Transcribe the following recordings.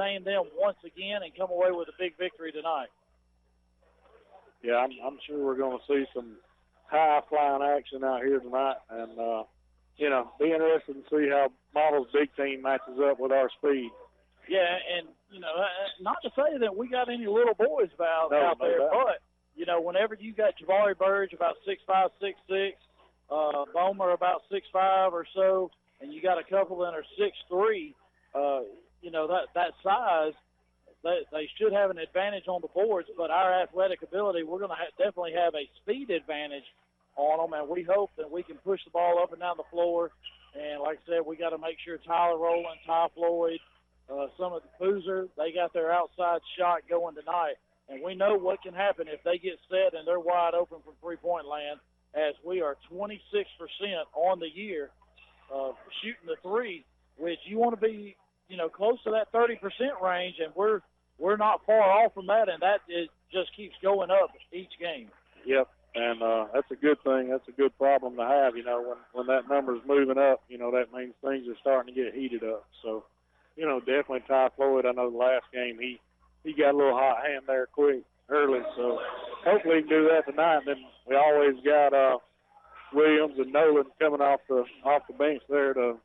contain them once again and come away with a big victory tonight. Yeah, I'm sure we're going to see some high-flying action out here tonight, and, be interested to see how Model's big team matches up with our speed. Yeah, and, not to say that we got any little boys out there, but, whenever you got Jabari Burge about 6'5", 6'6", Bomer about 6'5" or so, and you got a couple that are 6'3", that size, they should have an advantage on the boards, but our athletic ability, we're going to definitely have a speed advantage on them, and we hope that we can push the ball up and down the floor. And like I said, we got to make sure Tyler Rowland, Ty Floyd, some of the Boozer, they got their outside shot going tonight. And we know what can happen if they get set and they're wide open from three-point land, as we are 26% on the year shooting the three, which you want to be, close to that 30% range, and we're not far off from that, and that just keeps going up each game. Yep, and that's a good thing. That's a good problem to have, when that number's moving up, that means things are starting to get heated up. So, definitely Ty Floyd, I know the last game he got a little hot hand there quick early, so hopefully he can do that tonight. Then we always got Williams and Nolan coming off the bench there to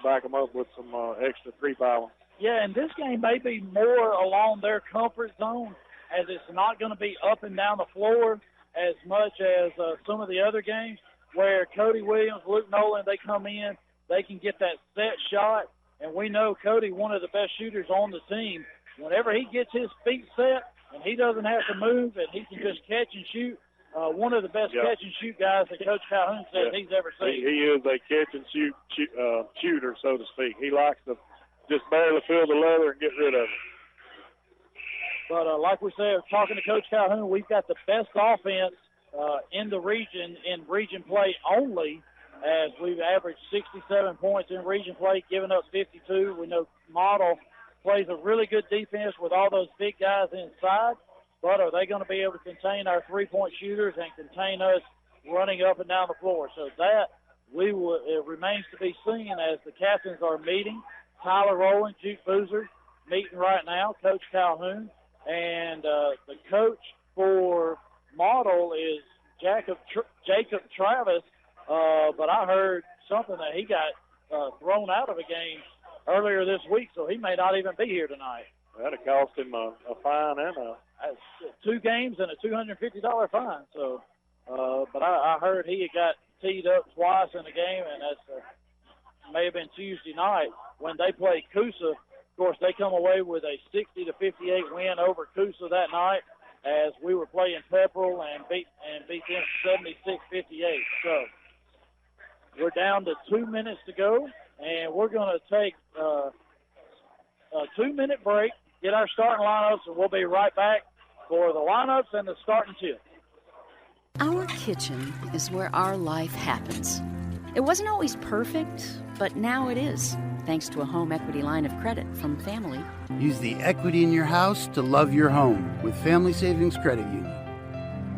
back them up with some extra three-fouling. Yeah, and this game may be more along their comfort zone, as it's not going to be up and down the floor as much as some of the other games where Cody Williams, Luke Nolan, they come in, they can get that set shot, and we know Cody, one of the best shooters on the team. Whenever he gets his feet set and he doesn't have to move and he can just catch and shoot, one of the best catch and shoot guys that Coach Calhoun says he's ever seen. He is a catch and shoot shooter, so to speak. He likes to just barely feel the leather and get rid of it. But like we said, talking to Coach Calhoun, we've got the best offense in the region, in region play only, as we've averaged 67 points in region play, giving up 52. We know Model plays a really good defense with all those big guys inside, but are they going to be able to contain our three-point shooters and contain us running up and down the floor? So that it remains to be seen as the captains are meeting. Tyler Rowland, Duke Boozer meeting right now, Coach Calhoun, and the coach for Model is Jacob Travis, but I heard something that he got thrown out of a game earlier this week, so he may not even be here tonight. That'd cost him a fine and 2 games and a $250 fine. So, but I heard he had got teed up twice in the game, and that may have been Tuesday night when they played Coosa. Of course, they come away with a 60-58 win over Coosa that night, as we were playing Pepperell and beat them 76-58. So we're down to 2 minutes to go, and we're going to take a 2-minute break, get our starting lineups, and we'll be right back for the lineups and the starting tip. Our kitchen is where our life happens. It wasn't always perfect, but now it is, thanks to a home equity line of credit from Family. Use the equity in your house to love your home with Family Savings Credit Union.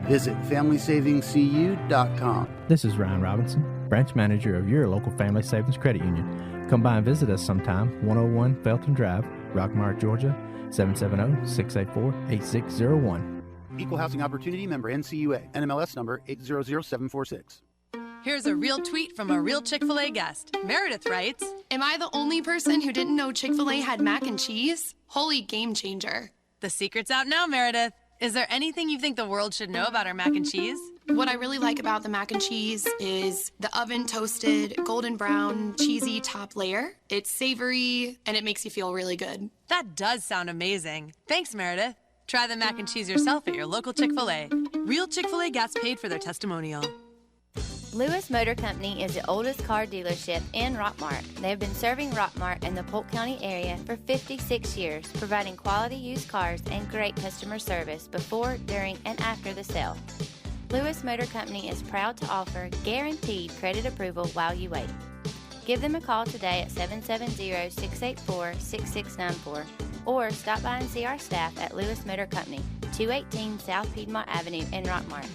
Visit FamilySavingsCU.com. This is Ryan Robinson, branch manager of your local Family Savings Credit Union. Come by and visit us sometime, 101 Felton Drive, Rockmart, Georgia, 770-684-8601. Equal Housing Opportunity member NCUA, NMLS number 800746. Here's a real tweet from a real Chick-fil-A guest. Meredith writes, "Am I the only person who didn't know Chick-fil-A had mac and cheese? Holy game changer." The secret's out now, Meredith. Is there anything you think the world should know about our mac and cheese? What I really like about the mac and cheese is the oven toasted, golden brown, cheesy top layer. It's savory, and it makes you feel really good. That does sound amazing. Thanks, Meredith. Try the mac and cheese yourself at your local Chick-fil-A. Real Chick-fil-A guests paid for their testimonial. Lewis Motor Company is the oldest car dealership in Rockmart. They have been serving Rockmart and the Polk County area for 56 years, providing quality used cars and great customer service before, during, and after the sale. Lewis Motor Company is proud to offer guaranteed credit approval while you wait. Give them a call today at 770-684-6694 or stop by and see our staff at Lewis Motor Company, 218 South Piedmont Avenue in Rockmart.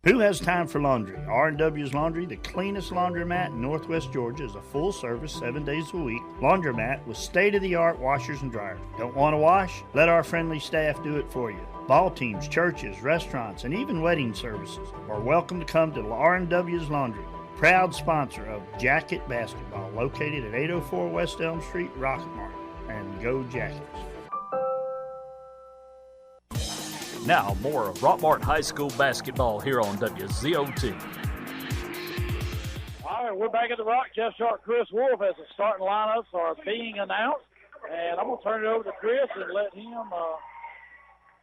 Who has time for laundry? R&W's Laundry, the cleanest laundromat in Northwest Georgia, is a full-service, 7 days a week laundromat with state-of-the-art washers and dryers. Don't want to wash? Let our friendly staff do it for you. Ball teams, churches, restaurants, and even wedding services are welcome to come to R&W's Laundry. Proud sponsor of Jacket Basketball, located at 804 West Elm Street, Rockmart. And go Jackets. Now, more of Rockmart High School basketball here on WZOT. All right, we're back at the Rock. Jeff Sharp, Chris Wolf, as the starting lineups are being announced. And I'm going to turn it over to Chris and let him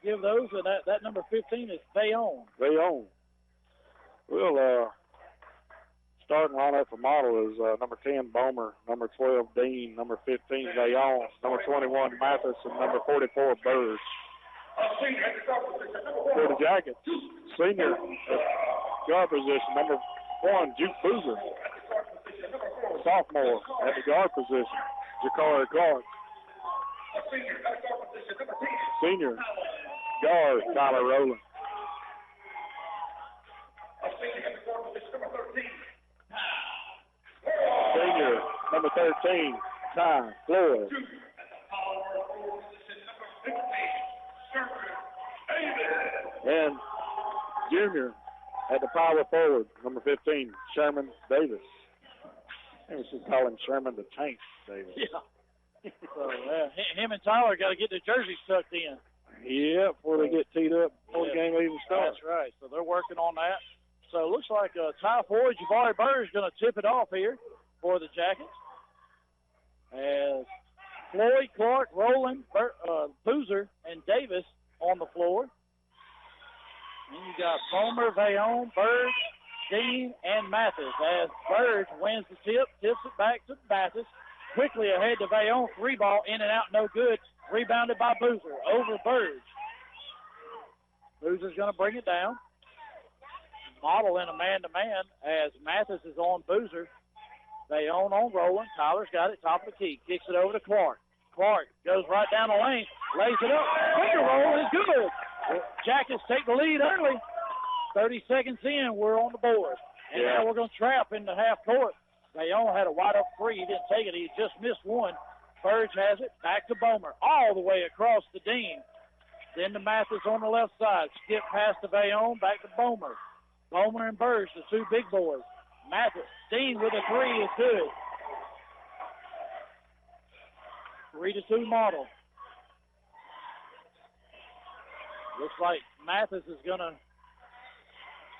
give those. And that number 15 is Vayon. Vayon. Well, starting lineup for Model is number 10, Bomer, number 12, Dean, number 15, Vayon, number 21, Mathis, and number 44, Burge. For the Jackets, senior guard position, number 1, Juke Boozer. Sophomore at the guard position, Jakari Clark. Senior guard, Tyler Rowland. Senior, number 13, Ty Floyd. And junior at the power forward, number 15, Sherman Davis. I think we should call him Sherman the Tank Davis. Yeah. So, him and Tyler got to get their jerseys tucked in. Yeah, before they get teed up, before the game even starts. That's right. So they're working on that. So it looks like Ty Floyd, Javari Burge is going to tip it off here for the Jackets. As Floyd, Clark, Rowland, Boozer, and Davis on the floor. And you got Bomer, Vayon, Burge, Dean, and Mathis. As Burge wins the tip, tips it back to Mathis. Quickly ahead to Vayon. 3-ball in and out, no good. Rebounded by Boozer over Burge. Boozer's going to bring it down. Model in a man-to-man as Mathis is on Boozer. Vayon on Rowland. Tyler's got it, top of the key. Kicks it over to Clark. Clark goes right down the lane, lays it up. Finger roll is good. Jackets take the lead early. 30 seconds in, we're on the board. And now we're going to trap in the half court. Vayon had a wide-up three. He didn't take it. He just missed one. Burge has it. Back to Bomer. All the way across the Dean. Then to Mathis on the left side. Skip past to Vayon. Back to Bomer. Bomer and Burge, the two big boys. Mathis. Dean with a three is good. 3-2 Model. Looks like Mathis is going to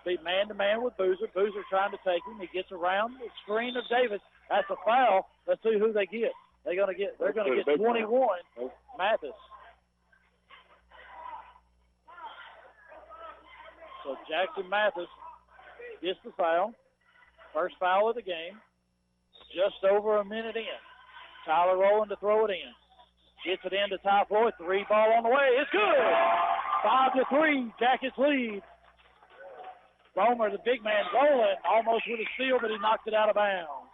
be man-to-man with Boozer. Boozer trying to take him. He gets around the screen of Davis. That's a foul. Let's see who they get. They're going to get 21, Mathis. So Jackson Mathis gets the foul. First foul of the game. Just over a minute in. Tyler Rowland to throw it in. Gets it in to Ty Floyd. 3-ball on the way. It's good. 5-3. Jackets lead. Bomer, the big man, Rowland almost with a steal, but he knocked it out of bounds.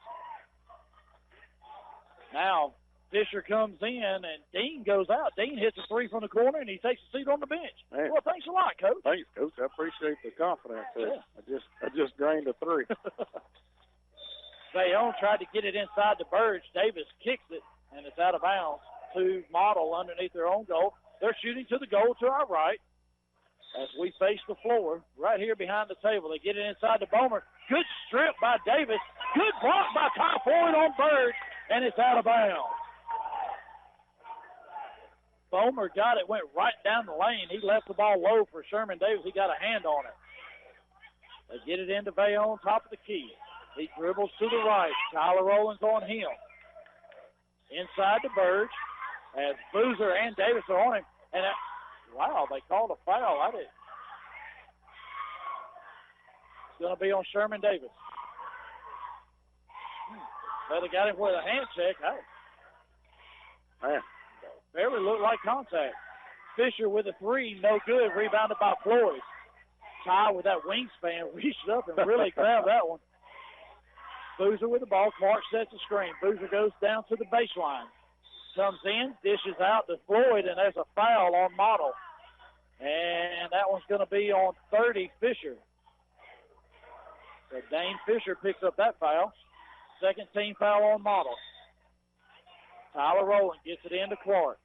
Now Fisher comes in, and Dean goes out. Dean hits a three from the corner, and he takes a seat on the bench. Man. Well, thanks a lot, Coach. Thanks, Coach. I appreciate the confidence there. Yeah. I just drained a three. Vayon tried to get it inside the Burge. Davis kicks it, and it's out of bounds to Model underneath their own goal. They're shooting to the goal to our right as we face the floor right here behind the table. They get it inside the Bomer. Good strip by Davis. Good block by Ty Floyd on Burge, and it's out of bounds. Bomer got it, went right down the lane. He left the ball low for Sherman Davis. He got a hand on it. They get it into Vayon, top of the key. He dribbles to the right. Tyler Rowland's on him. Inside the Burge as Boozer and Davis are on him. And wow, they called a foul. It's going to be on Sherman Davis. But they got him with a hand check. Barely looked like contact. Fisher with a three, no good. Rebounded by Floyd. Ty with that wingspan reached up and really grabbed that one. Boozer with the ball. Clark sets the screen. Boozer goes down to the baseline. Comes in, dishes out to Floyd, and there's a foul on Model. And that one's going to be on 30, Fisher. So Dane Fisher picks up that foul. Second team foul on Model. Tyler Rowland gets it into Clark.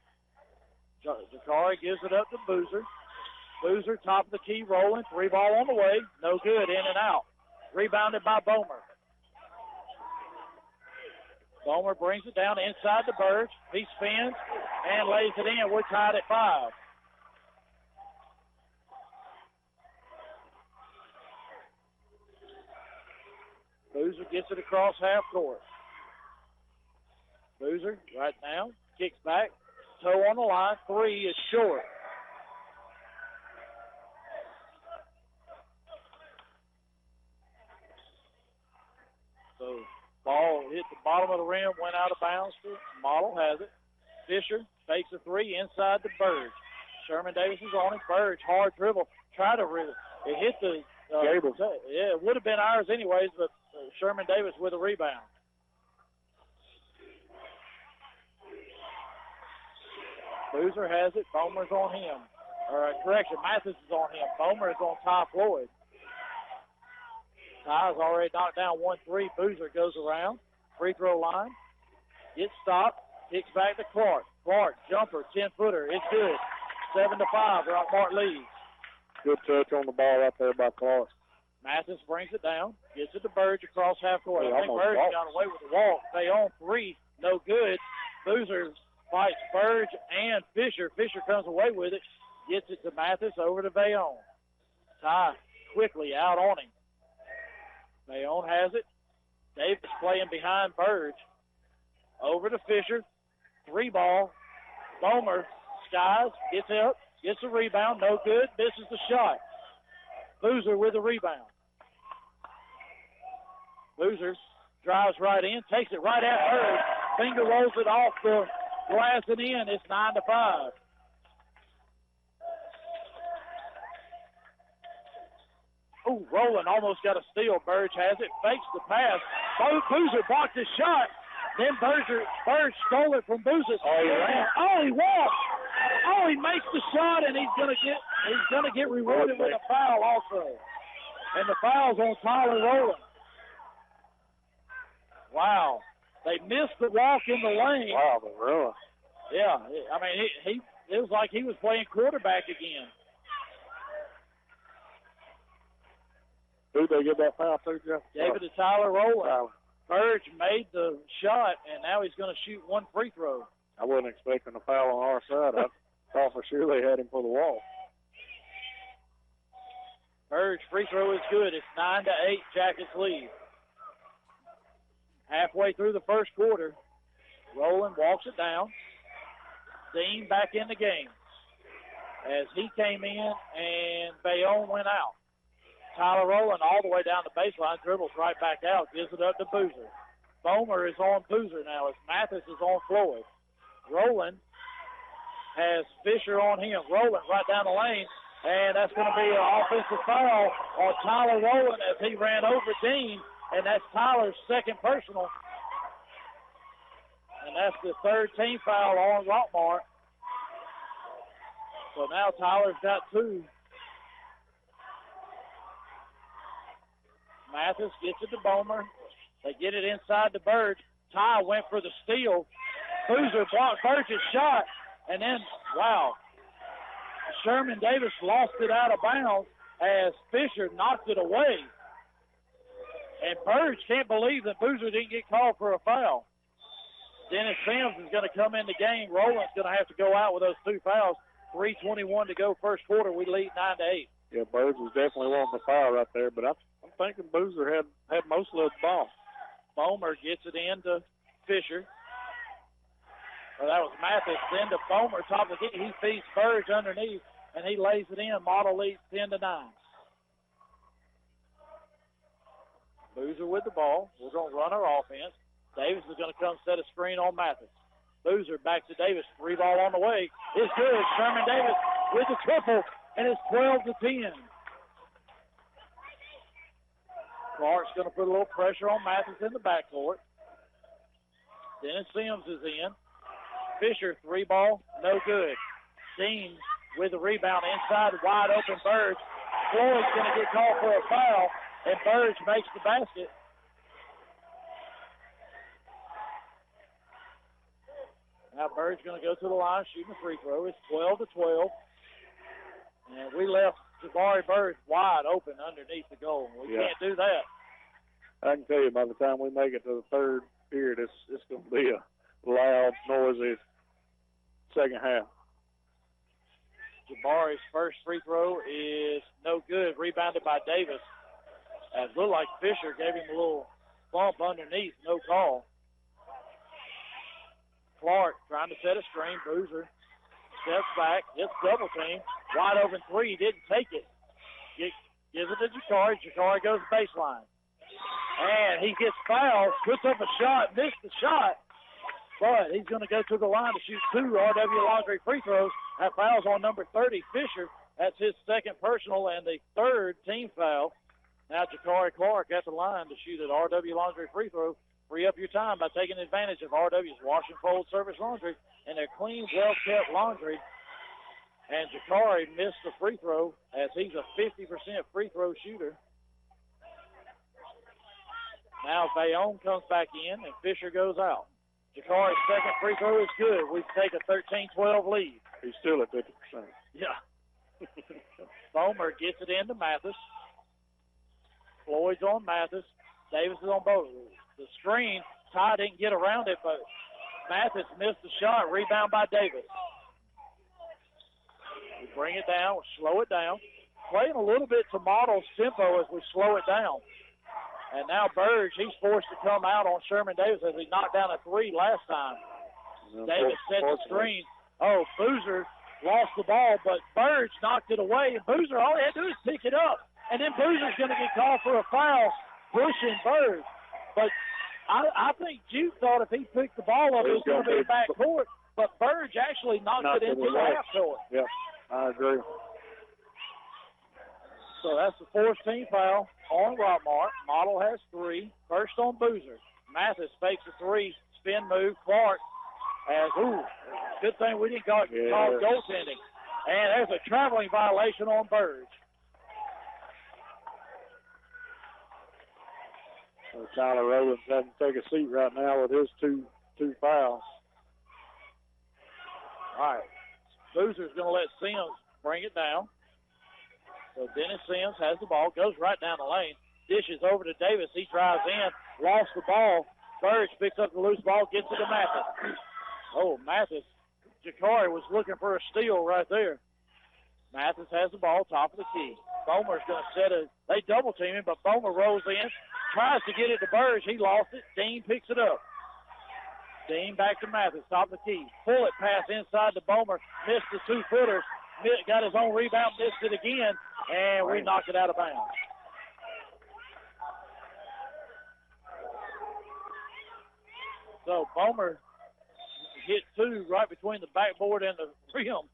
Zakari gives it up to Boozer. Boozer, top of the key, rolling. 3 ball on the way. No good, in and out. Rebounded by Bomer. Bomer brings it down inside the Burge. He spins and lays it in. We're tied at 5. Boozer gets it across half court. Boozer right now kicks back. Toe on the line. 3 is short. So ball hit the bottom of the rim, went out of bounds. Model has it. Fisher fakes a 3 inside the Burge. Sherman Davis is on it. Burge, hard dribble. Try to it hit the Gable. Yeah, it would have been ours anyways, but Sherman Davis with a rebound. Boozer has it. Bomer's on him. Correction, Mathis is on him. Bomer is on Ty Floyd. Ty's already knocked down 1-3. Boozer goes around. Free throw line. Gets stopped. Kicks back to Clark. Clark, jumper, 10-footer. It's good. 7-5. Rockmart leads. Good touch on the ball right there by Clark. Mathis brings it down. Gets it to Burge across half court. He I think Burge got away with the walk. They on 3. No good. Boozer fights Burge and Fisher. Fisher comes away with it. Gets it to Mathis over to Bayonne. Ty quickly out on him. Bayonne has it. Davis playing behind Burge. Over to Fisher. 3 ball. Bomer skies. Gets up. Gets a rebound. No good. Misses the shot. Boozer with a rebound. Boozer drives right in. Takes it right at Burge. Finger rolls it off the glass and in. It's 9-5. Ooh, Rowland almost got a steal. Burge has it. Fakes the pass. Boozer blocked his shot. Then Burge stole it from Boozer. He walked. Oh, he makes the shot, and he's gonna get rewarded with a foul also. And the foul's on Tyler Rowland. Wow. They missed the walk in the lane. Wow, but really. Yeah, I mean, it was like he was playing quarterback again. Who'd they give that foul to, Jeff? Gave it to Tyler Rowland. Burge made the shot, and now he's going to shoot 1 free throw. I wasn't expecting a foul on our side. I thought for sure they had him for the wall. Burge free throw is good. It's 9-8, Jackets lead. Halfway through the first quarter, Rowland walks it down. Dean back in the game as he came in and Bayonne went out. Tyler Rowland all the way down the baseline, dribbles right back out, gives it up to Boozer. Bomer is on Boozer now as Mathis is on Floyd. Rowland has Fisher on him. Rowland right down the lane, and that's going to be an offensive foul on Tyler Rowland as he ran over Dean, and that's Tyler's second personal. And that's the 3rd team foul on Rockmart. So now Tyler's got 2. Mathis gets it to Bomer. They get it inside to Burge. Ty went for the steal. Boozer blocked Burge's shot. And then, wow, Sherman Davis lost it out of bounds as Fisher knocked it away. And Burge can't believe that Boozer didn't get called for a foul. Dennis Sims is going to come in the game. Rowland's going to have to go out with those 2 fouls. 3:21 to go first quarter. We lead 9-8. Yeah, Burge was definitely wanting the foul right there, but I'm thinking Boozer had most of the ball. Bomer gets it into Fisher. Well, that was Mathis. Then to Bomer, top of the key. He feeds Burge underneath, and he lays it in. Model leads 10-9. Boozer with the ball. We're going to run our offense. Davis is going to come set a screen on Mathis. Boozer back to Davis. 3 ball on the way. It's good. Sherman Davis with the triple, and it's 12-10. Clark's going to put a little pressure on Mathis in the backcourt. Dennis Sims is in. Fisher, 3 ball, no good. Dean with the rebound inside, wide open Burge. Floyd's going to get called for a foul, and Burge makes the basket. Now Burge going to go to the line, shooting a free throw. It's 12-12. And we left Jabari Burge wide open underneath the goal. We can't do that. I can tell you, by the time we make it to the third period, it's going to be a loud, noisy second half. Jabari's first free throw is no good. Rebounded by Davis. It looked like Fisher gave him a little bump underneath. No call. Clark trying to set a screen. Boozer steps back. Hits double team. Wide open three. Didn't take it. Gives it to Jacari. Jacari goes baseline. And he gets fouled. Puts up a shot. Missed the shot. But he's going to go to the line to shoot 2 RW Laundry free throws. That foul's on number 30, Fisher. That's his second personal and the third team foul. Now Jacari Clark at the line to shoot an RW Laundry free throw. Free up your time by taking advantage of RW's wash and fold service laundry and their clean, well-kept laundry. And Jacari missed the free throw as he's a 50% free throw shooter. Now Bayonne comes back in and Fisher goes out. Jacari's second free throw is good. We take a 13-12 lead. He's still at 50%. Yeah. Bomer gets it into Mathis. Floyd's on Mathis. Davis is on both. The screen, Ty didn't get around it, but Mathis missed the shot. Rebound by Davis. We bring it down. We slow it down. Playing a little bit to Model's tempo as we slow it down. And now Burge, he's forced to come out on Sherman Davis as he knocked down a three last time. Davis set the screen. Oh, Boozer lost the ball, but Burge knocked it away. And Boozer, all he had to do is pick it up. And then Boozer's going to get called for a foul, pushing Burge. But I think Juke thought if he picked the ball up, it was going to be a back court. But Burge actually knocked it into the half court. Yeah, I agree. So that's the fourth team foul on Rockmart. Model has 3. First on Boozer. Mathis fakes a 3. Spin move. Clark has, good thing we didn't call goaltending. And there's a traveling violation on Burge. So Tyler Rowlands having to take a seat right now with his two fouls. All right. Boozer's going to let Sims bring it down. So Dennis Sims has the ball, goes right down the lane, dishes over to Davis. He drives in, lost the ball. Burge picks up the loose ball, gets it to Mathis. Oh, Mathis. Jacari was looking for a steal right there. Mathis has the ball, top of the key. Bomer's going to set it. They double team him, but Bomer rolls in, tries to get it to Burge. He lost it. Dean picks it up. Dean back to Mathis, top of the key. Pull it pass inside to Bomer. Missed the 2-footer. Got his own rebound, missed it again, and we knocked it out of bounds. So Bomer hit 2 right between the backboard and the rim.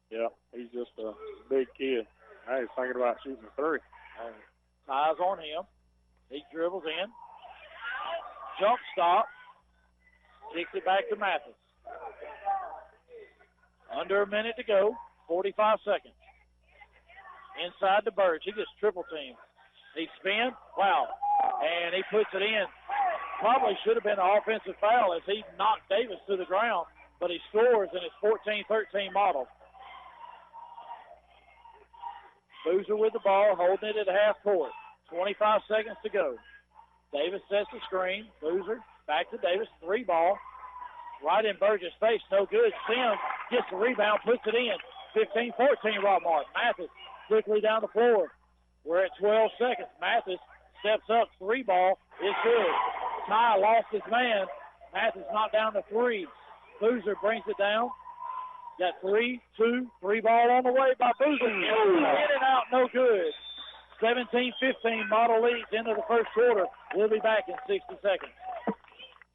Yeah, he's just a big kid. I was thinking about shooting a 3. Ties on him. He dribbles in. Jump stop. Kicks it back to Mathis. Under a minute to go. 45 seconds. Inside the Burge. He gets triple teamed. He spins. Wow. And he puts it in. Probably should have been an offensive foul as he knocked Davis to the ground, but he scores, and it's 14-13 Model. Boozer with the ball, holding it at half court. 25 seconds to go. Davis sets the screen. Boozer back to Davis. 3 ball. Right in Burge's face. No good. Sims gets the rebound, puts it in. 15-14 Rockmart. Mathis quickly down the floor. We're at 12 seconds. Mathis steps up. 3 ball is good. Ty lost his man. Mathis knocked down the 3. Boozer brings it down. Got 3 ball on the way by Boozer. In and out, no good. 17-15 Model leads into the first quarter. We'll be back in 60 seconds.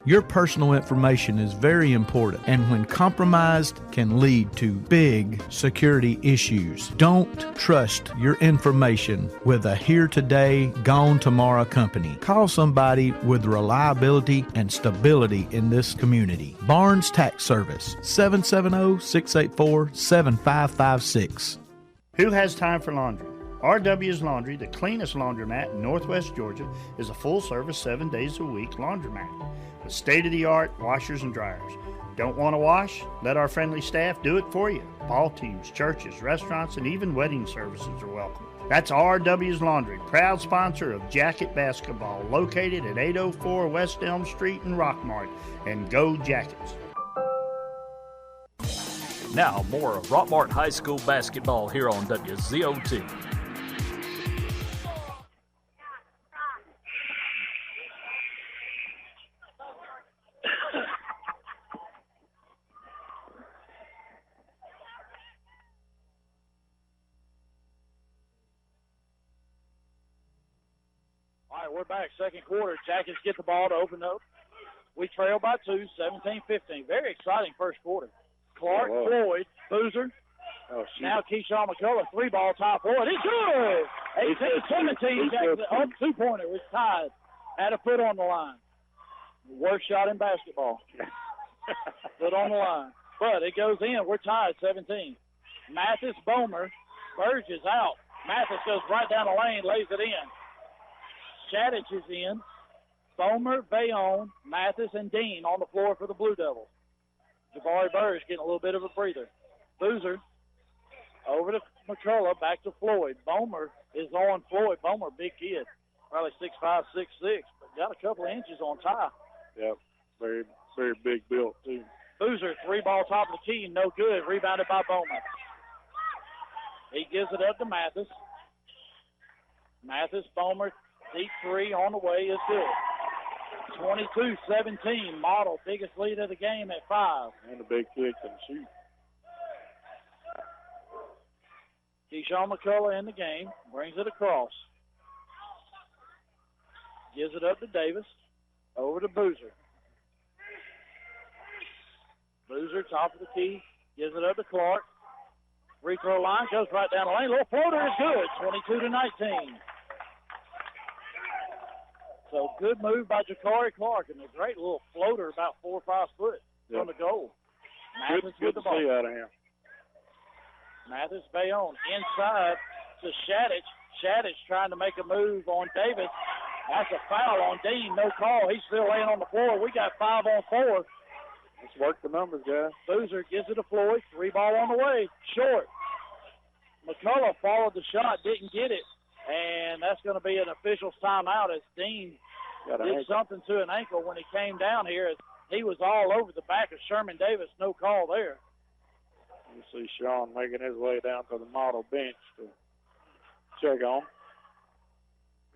Your personal information is very important, and when compromised can lead to big security issues. Don't trust your information with a here today, gone tomorrow company. Call somebody with reliability and stability in this community. Barnes Tax Service, 770-684-7556. Who has time for laundry? RW's Laundry, the cleanest laundromat in Northwest Georgia, is a full-service 7 days a week laundromat with state-of-the-art washers and dryers. Don't want to wash? Let our friendly staff do it for you. Ball teams, churches, restaurants, and even wedding services are welcome. That's RW's Laundry, proud sponsor of Jacket Basketball, located at 804 West Elm Street in Rockmart. And go Jackets! Now, more of Rockmart High School basketball here on WZOT. All right, we're back. Second quarter. Jackets get the ball to open up. We trail by 2, 17-15. Very exciting first quarter. Clark, Floyd, Boozer. Now Keyshawn McCullough, 3-ball top Floyd. It's good! 18-17. Jackson up 2-pointer. It's tied. Had a foot on the line. Worst shot in basketball. Foot on the line. But it goes in. We're tied, 17. Mathis, Bomer. Burge is out. Mathis goes right down the lane, lays it in. Shadich is in. Bomer, Bayonne, Mathis, and Dean on the floor for the Blue Devils. Jabari Burge getting a little bit of a breather. Boozer over to McCullough, back to Floyd. Bomer is on Floyd. Bomer, big kid, probably 6'5", 6'6", but got a couple of inches on Ty. Yeah, very, very big built, too. Boozer, 3-ball top of the key, no good. Rebounded by Bomer. He gives it up to Mathis. Mathis, Bomer, deep 3 on the way is good. 22-17, Model, biggest lead of the game at 5. And a big kick and shoot. Keyshawn McCullough in the game, brings it across. Gives it up to Davis, over to Boozer. Boozer, top of the key, gives it up to Clark. Free throw line, goes right down the lane. Little floater is good, 22-19. So good move by Ja'Cory Clark, and a great little floater about 4 or 5 foot from the goal. Mathis good with the to ball. see out of him. Mathis, Bayonne inside to Shadich. Shadich trying to make a move on Davis. That's a foul on Dean. No call. He's still laying on the floor. We got 5 on 4. Let's work the numbers, guys. Boozer gives it to Floyd. 3-ball on the way. Short. McCullough followed the shot, didn't get it. And that's going to be an official's timeout as Dean did something to an ankle when he came down here. He was all over the back of Sherman Davis. No call there. You see Sean making his way down to the Model bench to check on.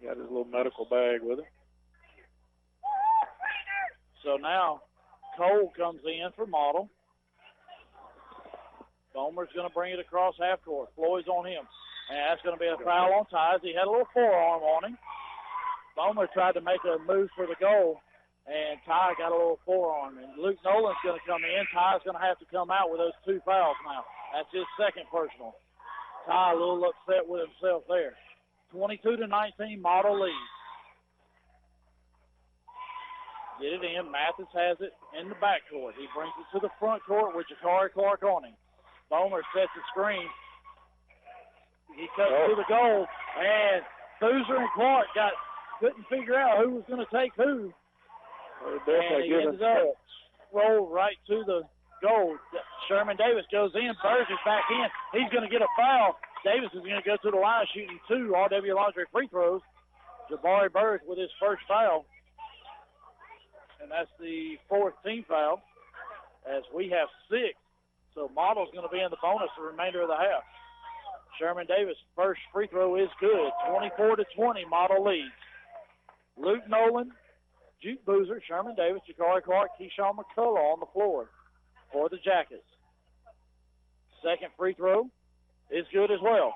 Got his little medical bag with him. So now Cole comes in for Model. Bomer's going to bring it across half court. Floyd's on him. And that's going to be a foul on Ty. He had a little forearm on him. Bomer tried to make a move for the goal, and Ty got a little forearm. And Luke Nolan's going to come in. Ty's going to have to come out with those 2 fouls now. That's his second personal. Ty a little upset with himself there. 22-19, Model leads. Get it in. Mathis has it in the backcourt. He brings it to the front court with Ja'Cory Clark on him. Bomer sets the screen. He cuts to the goal, and Boozer and Clark couldn't figure out who was going to take who. And he ended up roll right to the goal. Sherman Davis goes in. Burge is back in. He's going to get a foul. Davis is going to go to the line shooting 2 RW Laundry free throws. Jabari Burge with his first foul. And that's the 4th team foul as we have 6. So Model's going to be in the bonus the remainder of the half. Sherman Davis' first free throw is good. 24-20, Model leads. Luke Nolan, Juke Boozer, Sherman Davis, Ja'Cory Clark, Keyshawn McCullough on the floor for the Jackets. Second free throw is good as well.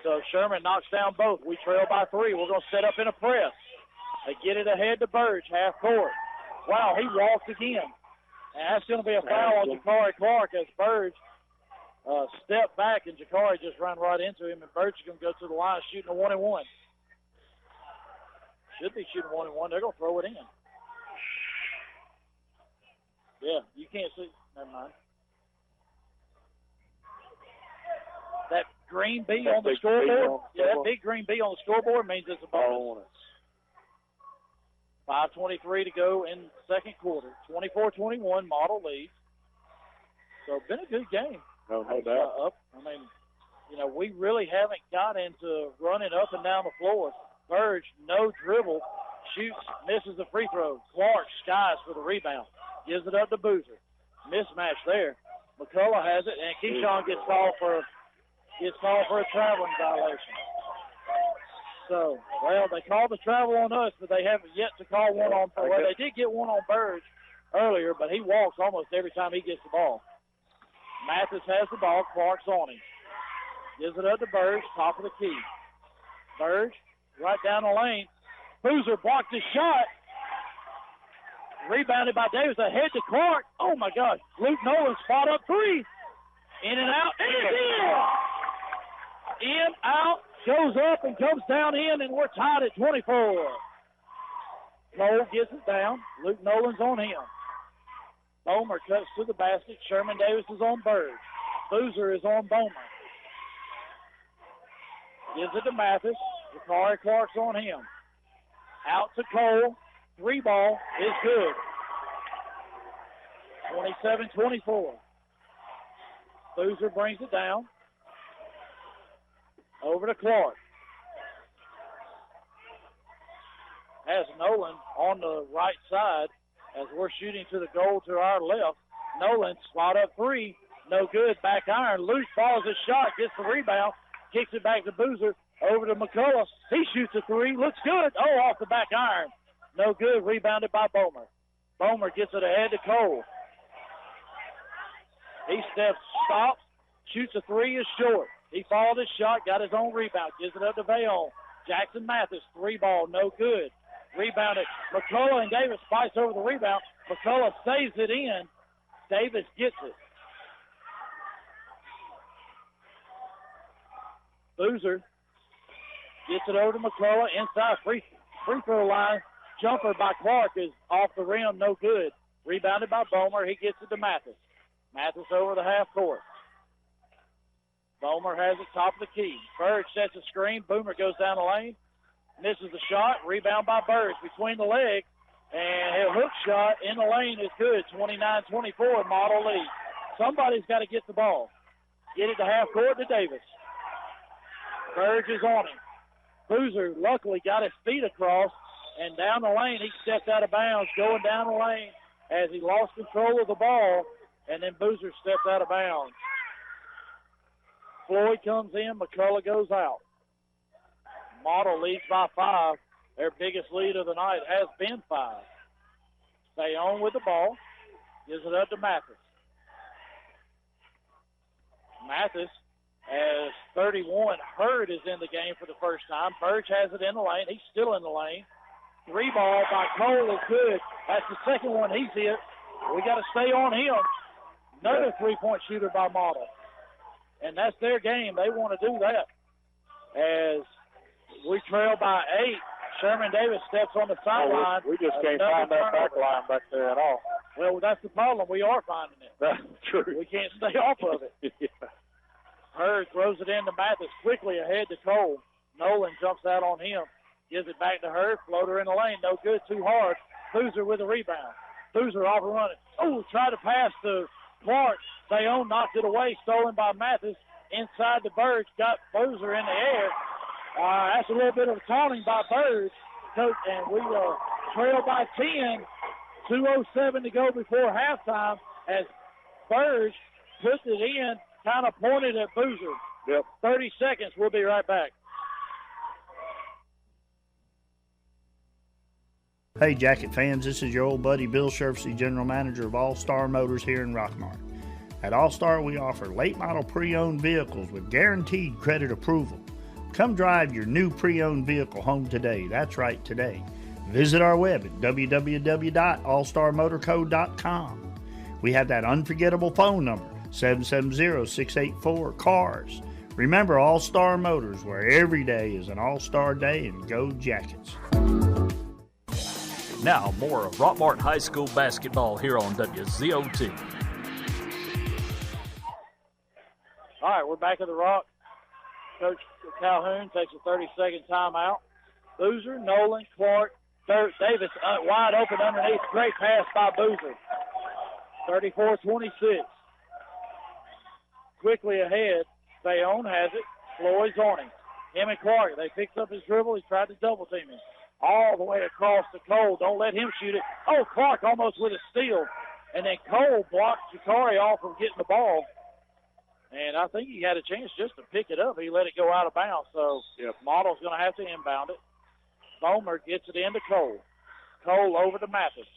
So Sherman knocks down both. We trail by 3. We're going to set up in a press. They get it ahead to Burge, half court. Wow, he walked again. And that's going to be a foul on Ja'Cory Clark as Burge stepped back, and Ja'Cory just ran right into him, and Burge is going to go to the line shooting a 1-and-1. Should be shooting 1-and-1. They're going to throw it in. Yeah, you can't see. Never mind. green B on the scoreboard. That big green B on the scoreboard means it's a bonus. 5:23 to go in second quarter. 24-21, Model leads. So been a good game. No doubt. We really haven't got into running up and down the floor. Burge, no dribble, shoots, misses the free throw. Clark skies for the rebound. Gives it up to Boozer. Mismatch there. McCullough has it, and Keyshawn gets called for a traveling violation. So, they called the travel on us, but they haven't yet to call one on. Well, they did get one on Burge earlier, but he walks almost every time he gets the ball. Mathis has the ball. Clark's on him. Gives it up to Burge, top of the key. Burge, right down the lane. Boozer blocked his shot. Rebounded by Davis, ahead to Clark. Oh, my gosh. Luke Nolan spot up three. In and out. And it's in! In, out, goes up and comes down in, and we're tied at 24. Cole gets it down. Luke Nolan's on him. Bomer cuts to the basket. Sherman Davis is on Burge. Boozer is on Bomer. Gives it to Mathis. Zachary Clark's on him. Out to Cole. Three ball is good. 27-24. Boozer brings it down. Over to Clark. Has Nolan on the right side as we're shooting to the goal to our left. Nolan spot up three. No good. Back iron. Luke follows his shot. Gets the rebound. Kicks it back to Boozer. Over to McCullough. He shoots a three. Looks good. Oh, off the back iron. No good. Rebounded by Bomer. Bomer gets it ahead to Cole. He steps, stops, shoots a three, is short. He followed his shot, got his own rebound. Gives it up to Vayon. Jackson Mathis, three ball, no good. Rebounded. McCullough and Davis fights over the rebound. McCullough saves it in. Davis gets it. Boozer gets it over to McCullough inside free throw line. Jumper by Clark is off the rim, no good. Rebounded by Bomer. He gets it to Mathis. Mathis over the half court. Bomer has it top of the key. Burge sets a screen. Boomer goes down the lane. Misses the shot. Rebound by Burge between the legs. And a hook shot in the lane is good. 29-24, Model lead. Somebody's got to get the ball. Get it to half court to Davis. Burge is on him. Boozer luckily got his feet across. And down the lane, he stepped out of bounds, going down the lane as he lost control of the ball, and then Boozer stepped out of bounds. Floyd comes in, McCullough goes out. Model leads by 5. Their biggest lead of the night has been 5. Stay on with the ball. Gives it up to Mathis. Mathis, as 31, Hurd is in the game for the first time. Burge has it in the lane. He's still in the lane. Three ball by Cole is good. That's the second one he's hit. We got to stay on him. Another three-point shooter by Model. And that's their game. They want to do that. As we trail by 8, Sherman Davis steps on the sideline. We just can't find that back line back there at all. Well, that's the problem. We are finding it. That's true. We can't stay off of it. Yeah. Hurd throws it into Mathis quickly ahead to Cole. Nolan jumps out on him. Gives it back to Hurd. Floater in the lane. No good. Too hard. Boozer with a rebound. Boozer off and running. Oh, tried to pass to Clark. Bayonne knocked it away. Stolen by Mathis. Inside the Burge. Got Boozer in the air. That's a little bit of taunting by Burge. And we trail by 10. 2:07 to go before halftime as Burge puts it in, kind of pointed at Boozer. Yep. 30 seconds. We'll be right back. Hey, Jacket fans, this is your old buddy Bill Sherfsey, General Manager of All Star Motors here in Rockmart. At All Star, we offer late model pre-owned vehicles with guaranteed credit approval. Come drive your new pre-owned vehicle home today. That's right, today. Visit our web at www.allstarmotorco.com. We have that unforgettable phone number, 770-684-CARS. Remember All Star Motors, where every day is an All-Star Day, and go Jackets. Now, more of Rockmart High School basketball here on WZOT. All right, we're back at the Rock. Coach Calhoun takes a 30-second timeout. Boozer, Nolan, Clark, Davis wide open underneath. Great pass by Boozer. 34-26. Quickly ahead. Bayonne has it. Floyd's on him. Him and Clark, they picked up his dribble. He tried to double team him. All the way across to Cole. Don't let him shoot it. Oh, Clark almost with a steal. And then Cole blocked Jakari off from getting the ball. And I think he had a chance just to pick it up. He let it go out of bounds. So Model's going to have to inbound it. Bomer gets it into Cole. Cole over to Mathis.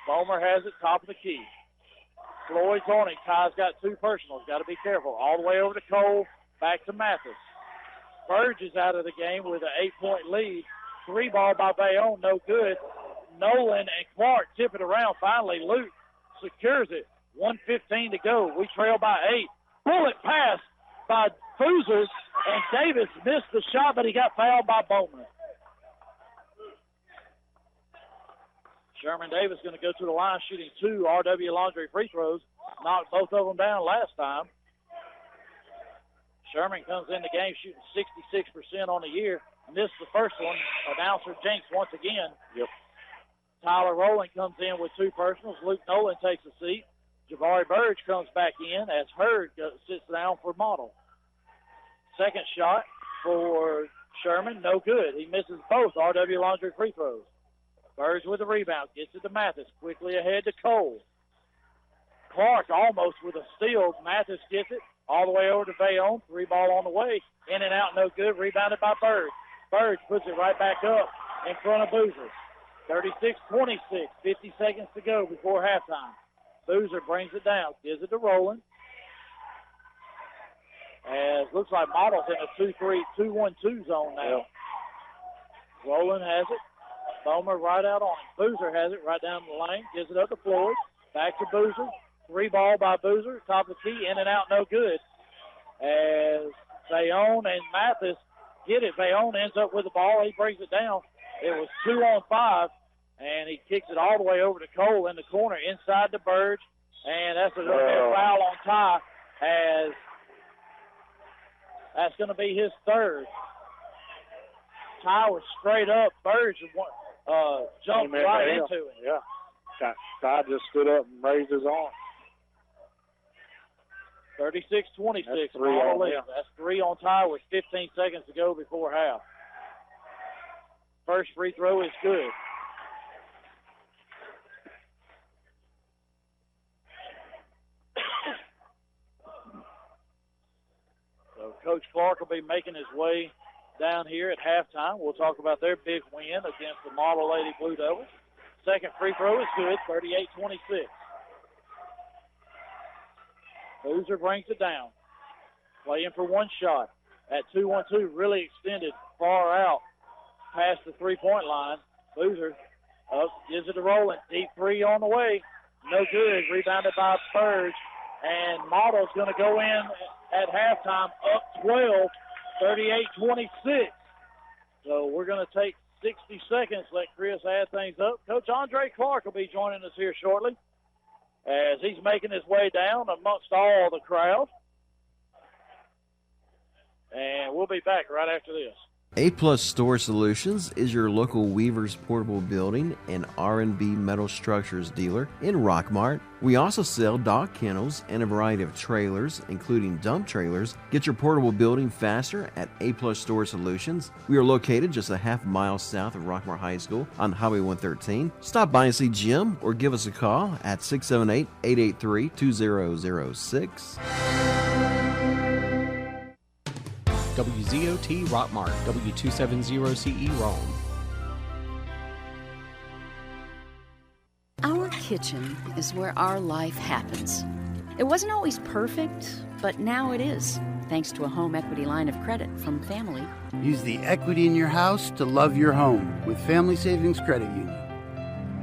Bomer has it top of the key. Floyd's on it. Ty's got two personals. Got to be careful. All the way over to Cole. Back to Mathis. Burge is out of the game with an 8-point lead. 3-ball by Bayonne. No good. Nolan and Clark tip it around. Finally, Luke secures it. 1:15 to go. We trail by 8. Bullet pass by Boozer, and Davis missed the shot, but he got fouled by Bowman. Sherman Davis going to go to the line shooting 2 RW Laundry free throws. Knocked both of them down last time. Sherman comes in the game shooting 66% on the year. Missed the first one. Announcer Jenks once again. Tyler Rowland comes in with 2 personals. Luke Nolan takes a seat. Javari Burge comes back in as Hurd sits down for Model. Second shot for Sherman, no good. He misses both RW Laundry free throws. Burge with the rebound, gets it to Mathis. Quickly ahead to Cole. Clark almost with a steal. Mathis gets it all the way over to Bayonne. 3-ball on the way. In and out, no good. Rebounded by Burge. Burge puts it right back up in front of Boozer. 36-26, 50 seconds to go before halftime. Boozer brings it down, gives it to Rowland. As looks like Model's in a 2-1-2 zone now. Rowland has it. Bomer right out on him. Boozer has it right down the lane, gives it up to Floyd. Back to Boozer. 3-ball by Boozer. Top of the key, in and out, no good. As Bayonne and Mathis get it. Bayonne ends up with the ball. He brings it down. It was 2-on-5. And he kicks it all the way over to Cole in the corner, inside the Burge. And that's a foul on Ty, as that's going to be his third. Ty was straight up. Burge jumped right into him. Yeah. Ty just stood up and raised his arm. 36-26. That's 3 on him. That's 3 on Ty with 15 seconds to go before half. First free throw is good. Coach Clark will be making his way down here at halftime. We'll talk about their big win against the Model Lady Blue Devils. Second free throw is good, 38-26. Boozer brings it down. Playing for one shot at 2-1-2, really extended far out past the three-point line. Boozer gives it to Rowland. Deep 3 on the way. No good. Rebounded by Burge. And Model's going to go in at halftime up 12, 38-26. So we're going to take 60 seconds, let Chris add things up. Coach Andre Clark will be joining us here shortly as he's making his way down amongst all the crowd. And we'll be back right after this. A+ Storage Solutions is your local Weaver's Portable Building and R&B Metal Structures dealer in Rockmart. We also sell dock kennels and a variety of trailers, including dump trailers. Get your portable building faster at A+ Storage Solutions. We are located just a half mile south of Rockmart High School on Highway 113. Stop by and see Jim or give us a call at 678-883-2006. WZOT Rockmart, W270CE Rome. Our kitchen is where our life happens. It wasn't always perfect, but now it is, thanks to a home equity line of credit from Family. Use the equity in your house to love your home with Family Savings Credit Union.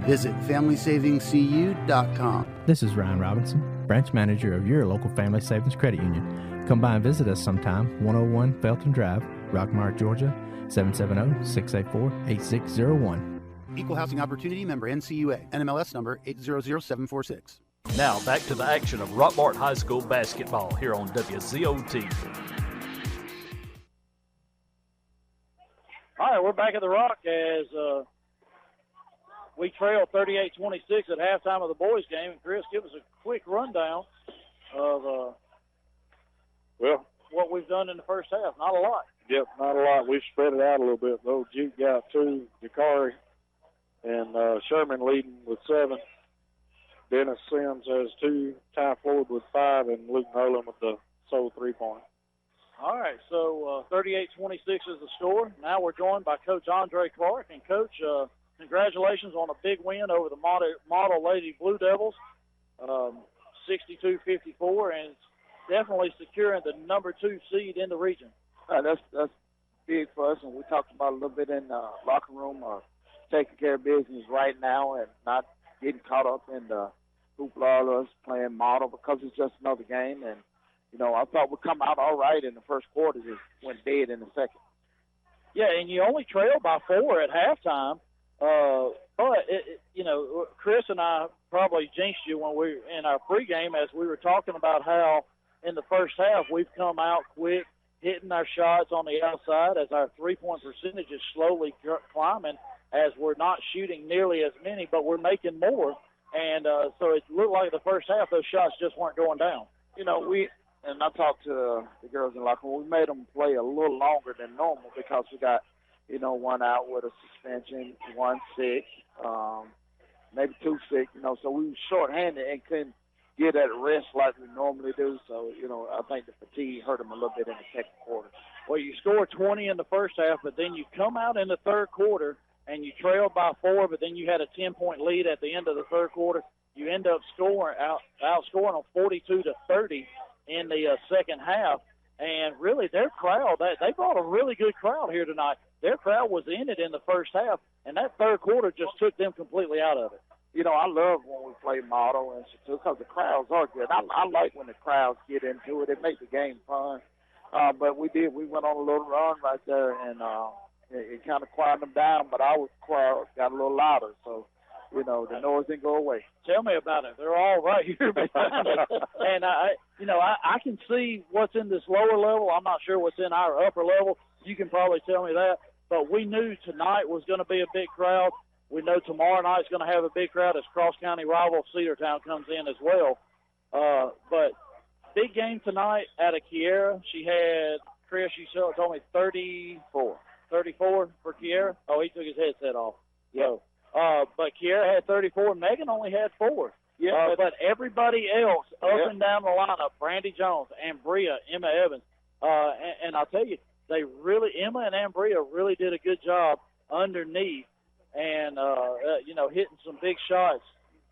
Visit FamilySavingsCU.com. This is Ryan Robinson, branch manager of your local Family Savings Credit Union. Come by and visit us sometime, 101 Felton Drive, Rockmart, Georgia, 770-684-8601. Equal Housing Opportunity member NCUA, NMLS number 800746. Now back to the action of Rockmart High School basketball here on WZOT. All right, we're back at the Rock as we trail 38-26 at halftime of the boys' game. And Chris, give us a quick rundown of what we've done in the first half. Not a lot. Yep, not a lot. We've spread it out a little bit, though. Juke got 2, Jakari and Sherman leading with 7. Dennis Sims has 2, Ty Floyd with 5, and Luke Nolan with the sole 3-point. All right, so 38-26 is the score. Now we're joined by Coach Andre Clark. And, Coach, congratulations on a big win over the Model Lady Blue Devils, 62-54, and it's definitely securing the number 2 seed in the region. That's big for us, and we talked about a little bit in the locker room, taking care of business right now and not getting caught up in the hoopla of us playing model because it's just another game. And, you know, I thought we'd come out all right in the first quarter, just went dead in the second. Yeah, and you only trailed by 4 at halftime. But, you know, Chris and I probably jinxed you when we in our pregame as we were talking about how in the first half we've come out quick, hitting our shots on the outside as our three-point percentage is slowly climbing as we're not shooting nearly as many, but we're making more. And so it looked like the first half those shots just weren't going down. You know, and I talked to the girls in the locker room, we made them play a little longer than normal because we got, you know, one out with a suspension, 1 sick, maybe 2 sick, you know, so we were shorthanded and couldn't get that rest like we normally do. So, you know, I think the fatigue hurt them a little bit in the second quarter. Well, you scored 20 in the first half, but then you come out in the third quarter and you trailed by 4, but then you had a 10-point lead at the end of the third quarter. You end up outscoring them 42-30 in the second half. And really, their crowd, they brought a really good crowd here tonight. Their crowd was in it in the first half, and that third quarter just took them completely out of it. You know, I love when we play model and because the crowds are good. I like when the crowds get into it. It makes the game fun. But we went on a little run right there, and it kind of quieted them down, but our crowd got a little louder. So, you know, the noise didn't go away. Tell me about it. They're all right here behind us. And, I can see what's in this lower level. I'm not sure what's in our upper level. You can probably tell me that. But we knew tonight was going to be a big crowd. We know tomorrow night's going to have a big crowd as cross-county rival Cedartown comes in as well. But big game tonight out of Kiera. She had, Chris, you told me 34 for Kiera. Oh, he took his headset off. Yeah. But Kiera had 34. Megan only had 4. Yeah. But everybody else up and down the lineup, Brandy Jones, Ambria, Emma Evans, and I'll tell you, Emma and Ambria really did a good job underneath and, hitting some big shots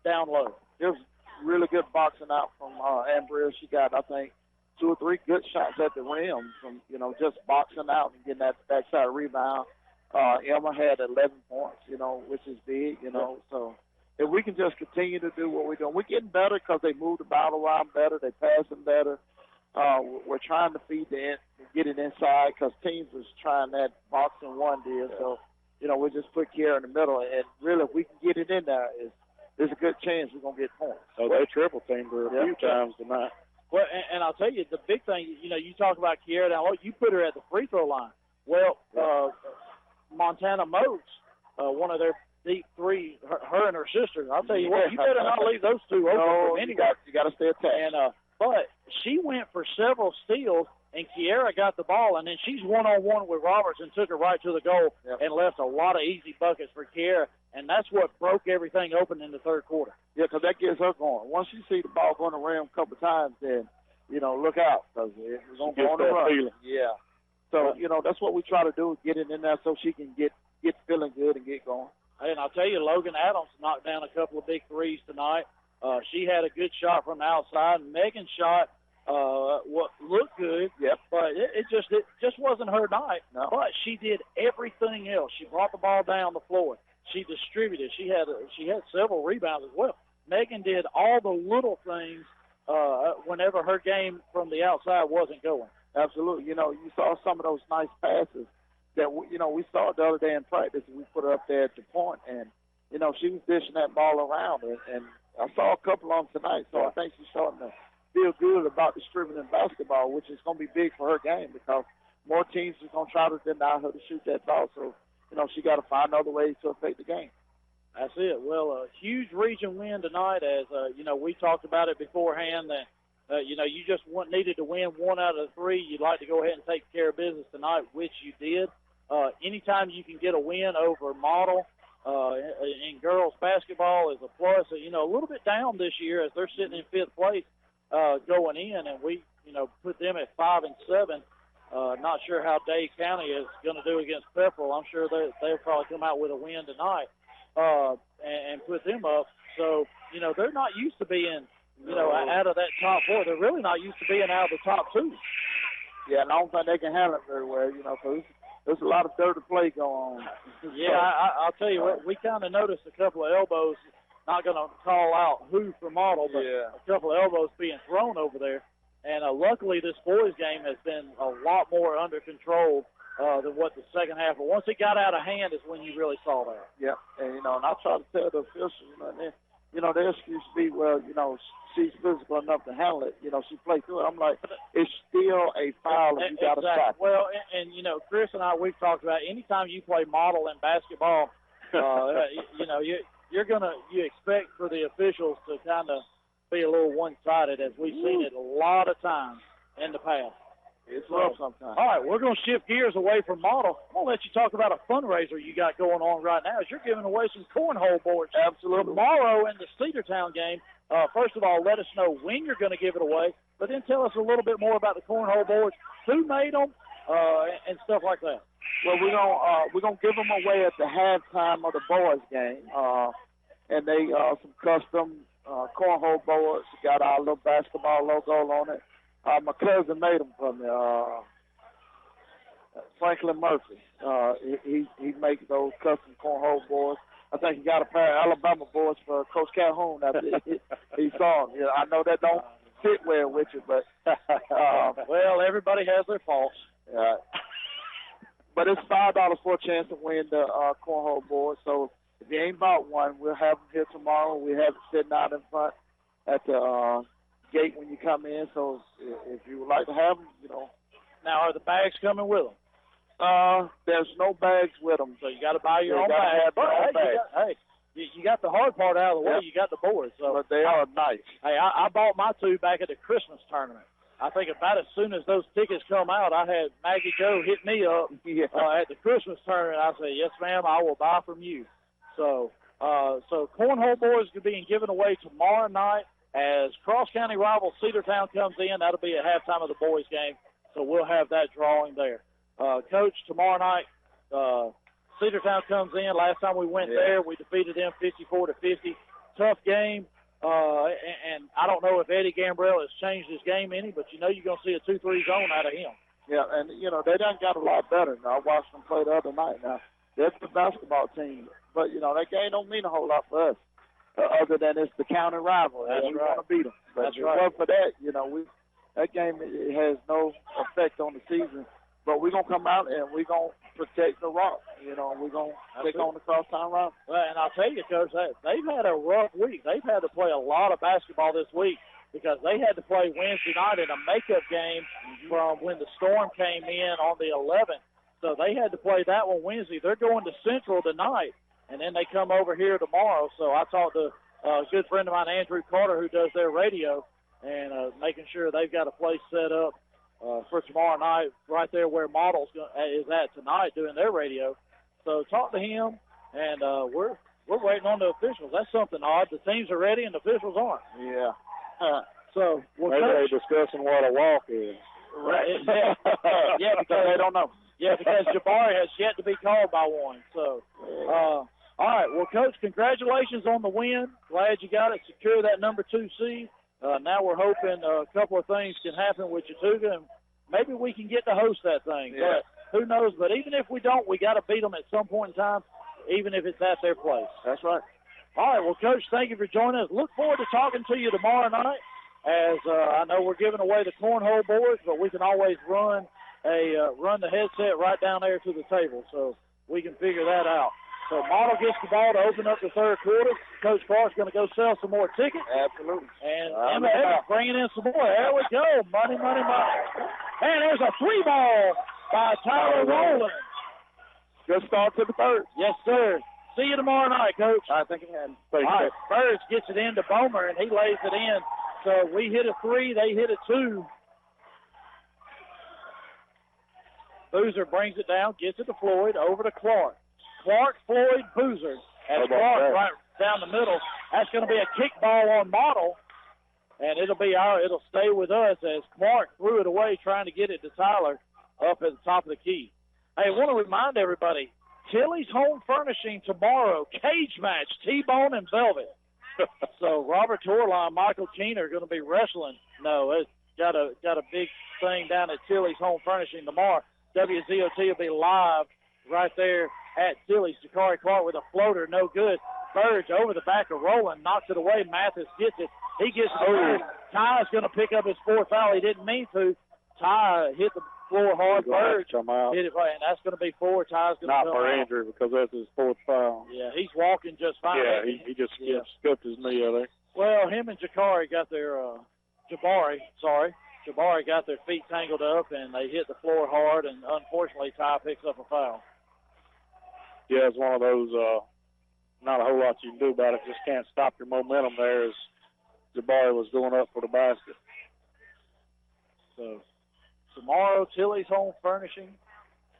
down low. It was really good boxing out from Ambria. She got, I think, 2 or 3 good shots at the rim from, you know, just boxing out and getting that backside rebound. Emma had 11 points, you know, which is big, you know. So if we can just continue to do what we're doing, we're getting better because they move the ball around better, they pass them better. We're trying to get it inside because teams was trying that boxing one deal. So, you know, we just put Kiera in the middle, and really if we can get it in there, there's a good chance we're going to get points. So they triple teamed her a few times tonight. Well, and I'll tell you, the big thing, you know, you talk about Kiera down low, you put her at the free throw line. Well, Montana Moats, one of their deep three, her and her sister, I'll tell you what, you better not leave those two open from anywhere. You got to stay attached. And, but she went for several steals, and Kiera got the ball, and then she's one-on-one with Roberts and took her right to the goal and left a lot of easy buckets for Kiera, and that's what broke everything open in the third quarter. Yeah, because that gets her going. Once you see the ball going the rim a couple of times, then, you know, look out because it's going to go on the run. Feeling. Yeah. So, you know, that's what we try to do is get it in there so she can get feeling good and get going. And I'll tell you, Logan Adams knocked down a couple of big threes tonight. She had a good shot from the outside. Megan's shot what looked good, but it just wasn't her night. No. But she did everything else. She brought the ball down the floor. She distributed. She had several rebounds as well. Megan did all the little things whenever her game from the outside wasn't going. Absolutely. You know, you saw some of those nice passes that, we saw the other day in practice. We put her up there at the point, and, you know, she was dishing that ball around. And I saw a couple of them tonight, so I think she's starting to feel good about distributing basketball, which is going to be big for her game because more teams are going to try to deny her to shoot that ball. So, she got to find other ways to affect the game. That's it. Well, a huge region win tonight, as we talked about it beforehand that you just needed to win 1 out of the 3. You'd like to go ahead and take care of business tonight, which you did. Anytime you can get a win over Model in girls basketball is a plus. A little bit down this year as they're sitting in 5th place going in, and we put them at 5 and 7. Not sure how Dade County is going to do against Pepperell. I'm sure they'll probably come out with a win tonight and put them up. So they're not used to being out of that top 4. They're really not used to being out of the top 2. Yeah, and I don't think they can handle it very well, because there's a lot of dirty play going on. Yeah, I'll tell you what, we kind of noticed a couple of elbows, not going to call out who for Model, but a couple of elbows being thrown over there. And luckily this boys game has been a lot more under control than what the second half. But once it got out of hand is when you really saw that. Yeah, and, and I try to tell the officials, their excuse be, well, she's physical enough to handle it. She played through it. I'm like, it's still a foul and you got to stop. Well, and Chris and I, we've talked about anytime you play Model in basketball, you expect for the officials to kind of be a little one-sided, as we've seen it a lot of times in the past. It's rough sometimes. All right, we're going to shift gears away from Model. I'm going to let you talk about a fundraiser you got going on right now as you're giving away some cornhole boards. Absolutely. Tomorrow in the Cedartown game, first of all, let us know when you're going to give it away, but then tell us a little bit more about the cornhole boards, who made them, and stuff like that. Well, we're gonna give them away at the halftime of the boys game, and they some custom cornhole boards. Got our little basketball logo on it. My cousin made them for me. Franklin Murphy. He makes those custom cornhole boards. I think he got a pair of Alabama boards for Coach Calhoun after he saw them. Yeah, I know that don't fit well with you, but well, everybody has their faults. But it's $5 for a chance to win the cornhole board. So if you ain't bought one, we'll have them here tomorrow. We have it sitting out in front at the gate when you come in. So if you would like to have them, Now, are the bags coming with them? There's no bags with them, so you got to buy your own bags. You got the hard part out of the way. You got the boards. So but they are nice. Hey, I bought my 2 back at the Christmas tournament. I think about as soon as those tickets come out, I had Maggie Joe hit me up at the Christmas tournament. I said, yes, ma'am, I will buy from you. So cornhole boards are being given away tomorrow night as cross-county rival Cedartown comes in. That'll be at halftime of the boys' game, so we'll have that drawing there. Coach, tomorrow night, Cedartown comes in. Last time we went there, we defeated them 54-50. Tough game. And I don't know if Eddie Gambrell has changed his game any, but you're going to see a 2-3 zone out of him. Yeah, and, they done got a lot better. Now, I watched them play the other night. Now, that's the basketball team. But, that game don't mean a whole lot for us, other than it's the county rival. That's we right. want to beat them. But That's right. For that, that game it has no effect on the season. But we're going to come out and we're going to protect the rock. We're going to take on the crosstown rival. Well, and I'll tell you, Coach, they've had a rough week. They've had to play a lot of basketball this week because they had to play Wednesday night in a makeup game from when the storm came in on the 11th. So they had to play that one Wednesday. They're going to Central tonight, and then they come over here tomorrow. So I talked to a good friend of mine, Andrew Carter, who does their radio, and making sure they've got a place set up for tomorrow night right there where Models is at tonight doing their radio. So talk to him, and we're waiting on the officials. That's something odd. The teams are ready and the officials aren't. Yeah. So maybe they're discussing what a walk is. Right. Yeah, because they don't know. Yeah, because Jabari has yet to be called by one. So, all right. Well, Coach, congratulations on the win. Glad you got it. Secure that number 2 seed. Now we're hoping a couple of things can happen with Chattooga, and maybe we can get to host that thing. Yeah. But who knows? But even if we don't, we got to beat them at some point in time, even if it's at their place. That's right. All right. Well, Coach, thank you for joining us. Look forward to talking to you tomorrow night. As I know we're giving away the cornhole boards, but we can always run the headset right down there to the table, so we can figure that out. So Model gets the ball to open up the third quarter. Coach Clark's going to go sell some more tickets. Absolutely. And Emma Evans bringing in some more. There we go. Money, money, money. And there's a 3-ball by Tyler Rowland. Good start to the third. Yes, sir. See you tomorrow night, Coach. I think it had. All right, Burge gets it into Bomer, and he lays it in. So we hit a 3, they hit a 2. Boozer brings it down, gets it to Floyd, over to Clark. Clark, Floyd, Boozer. As Clark right down the middle. That's going to be a kickball on Model, and it'll stay with us as Clark threw it away trying to get it to Tyler up at the top of the key. Hey, I want to remind everybody, Tilly's Home Furnishing tomorrow, cage match, T-Bone and Velvet. So Robert Torline, Michael Keener are going to be wrestling. No, it's got a big thing down at Tilly's Home Furnishing tomorrow. WZOT will be live right there at Tilly's. Jakari Clark with a floater, no good. Burge over the back of Rowland, knocks it away. Mathis gets it. He gets it. Ty's going to pick up his 4th foul. He didn't mean to. Ty hit the floor hard. Burge hit it right, and that's going to be 4. Ty's going to not for injury because that's his 4th foul. Yeah, he's walking just fine. Yeah, he just scuffed his knee out there. Well, him and Jabari got their Jabari got their feet tangled up, and they hit the floor hard, and unfortunately Ty picks up a foul. Yeah, it's one of those, not a whole lot you can do about it. Just can't stop your momentum there as Jabari was going up for the basket. So tomorrow, Tilly's Home Furnishing,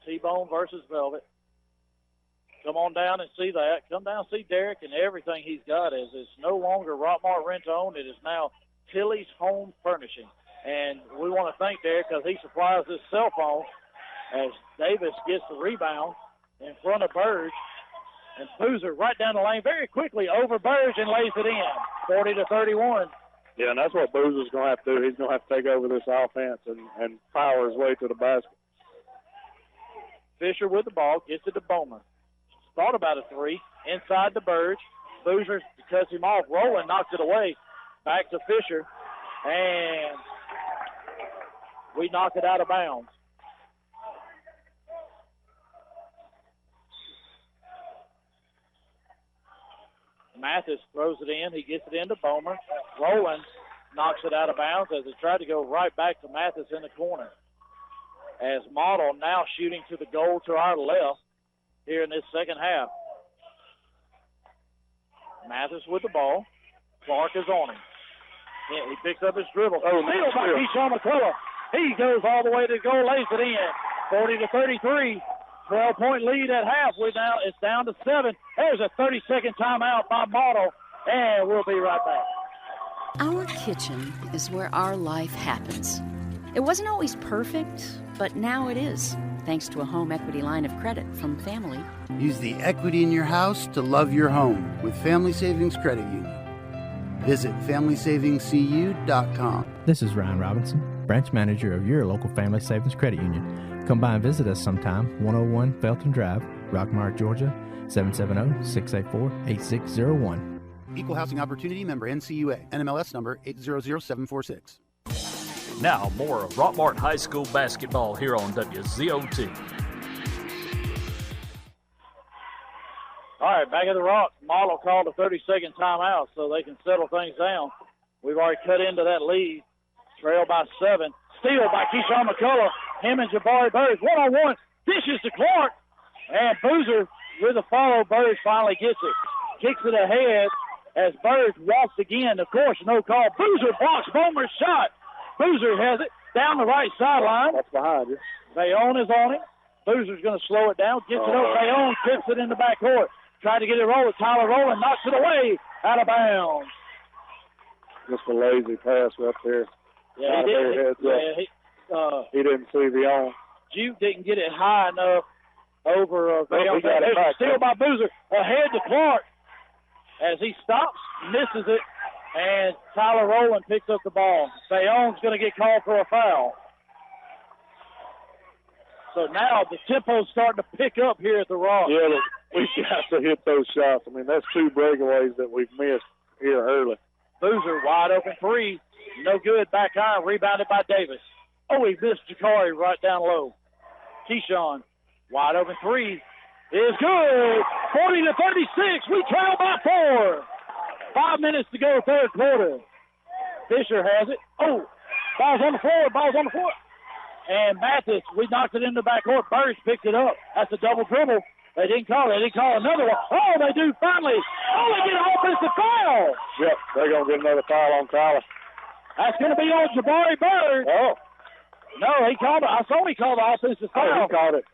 T-Bone versus Velvet. Come on down and see that. Come down and see Derek and everything he's got, as it's no longer Rockmart Rent-to-Own. It is now Tilly's Home Furnishing. And we want to thank Derek because he supplies his cell phone as Davis gets the rebound in front of Burge. And Boozer right down the lane very quickly over Burge and lays it in, 40-31. Yeah, and that's what Boozer's going to have to do. He's going to have to take over this offense and power his way to the basket. Fisher with the ball, gets it to Bowman. Thought about a 3, inside to Burge. Boozer cuts him off. Rowland knocks it away. Back to Fisher. And we knock it out of bounds. Mathis throws it in. He gets it into Bomer. Rowland knocks it out of bounds as it tried to go right back to Mathis in the corner. As Model now shooting to the goal to our left here in this second half. Mathis with the ball. Clark is on him. Yeah, he picks up his dribble. Steal by Keyshawn McCullough. He goes all the way to the goal, lays it in. 40-33. 12-point lead at half. It's down to 7. There's a 30-second timeout by Model, and we'll be right back. Our kitchen is where our life happens. It wasn't always perfect, but now it is, thanks to a home equity line of credit from Family. Use the equity in your house to love your home with Family Savings Credit Union. Visit FamilySavingsCU.com. This is Ryan Robinson, branch manager of your local Family Savings Credit Union. Come by and visit us sometime, 101 Felton Drive, Rockmart, Georgia, 770-684-8601. Equal Housing Opportunity member NCUA, NMLS number 800746. Now more of Rockmart High School basketball here on WZOT. All right, back at the Rock. Model called a 30-second timeout so they can settle things down. We've already cut into that lead. Trail by 7. Steal by Keyshawn McCullough. Him and Jabari Burge. 1-on-1. Dishes to Clark. And Boozer with a follow. Burge finally gets it. Kicks it ahead as Burge walks again. Of course, no call. Boozer blocks Bomer's shot. Boozer has it down the right sideline. That's behind you. Bayonne is on it. Boozer's going to slow it down. Gets it over. Bayonne tips it in the backcourt. Tried to get it rolling. Tyler Rowland knocks it away out of bounds. Just a lazy pass up there. Yeah, he did. He didn't see the on. Juke didn't get it high enough over Bayonne. There's a steal by Boozer. Ahead to Clark as he stops, misses it, and Tyler Rowland picks up the ball. Bayonne's going to get called for a foul. So now the tempo's starting to pick up here at the Rock. Yeah, we got to hit those shots. I mean, that's 2 breakaways that we've missed here early. Boozer, wide open 3. No good. Back iron, rebounded by Davis. Oh, he missed Jakari right down low. Keyshawn, wide open 3 is good. 40-36. We trail by 4. 5 minutes to go, third quarter. Fisher has it. Oh, ball's on the floor. And Mathis, we knocked it into the backcourt. Burge picked it up. That's a double dribble. They didn't call it. They didn't call another one. Oh, they do finally. Oh, they get an offensive foul. Yep, they're going to get another foul on Tyler. That's going to be on Jabari Burge. Oh. No, he called it. I saw he called the offensive foul. Oh, he called it.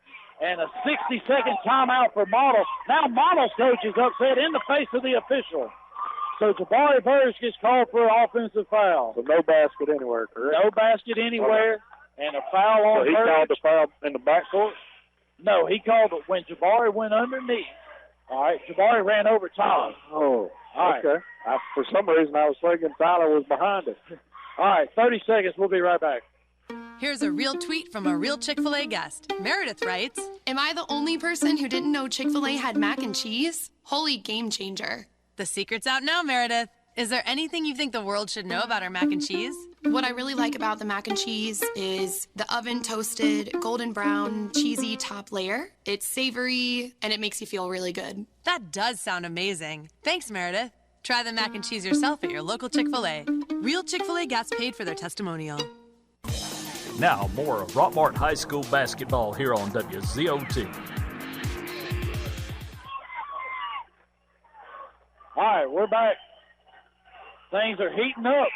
And a 60-second timeout for Models. Now Models coach is upset in the face of the official. So Jabari Burge gets called for an offensive foul. So no basket anywhere, correct? No basket anywhere. Okay. And a foul on Burge. So he called the foul in the backcourt? No, he called it when Jabari went underneath. All right, Jabari ran over Tyler. Oh, all right. Okay. For some reason, I was thinking Tyler was behind it. All right, 30 seconds. We'll be right back. Here's a real tweet from a real Chick-fil-A guest. Meredith writes, "Am I the only person who didn't know Chick-fil-A had mac and cheese? Holy game changer." The secret's out now, Meredith. Is there anything you think the world should know about our mac and cheese? What I really like about the mac and cheese is the oven toasted, golden brown, cheesy top layer. It's savory, and it makes you feel really good. That does sound amazing. Thanks, Meredith. Try the mac and cheese yourself at your local Chick-fil-A. Real Chick-fil-A gets paid for their testimonial. Now, more of Rockmart High School basketball here on WZOT. All right, we're back. Things are heating up.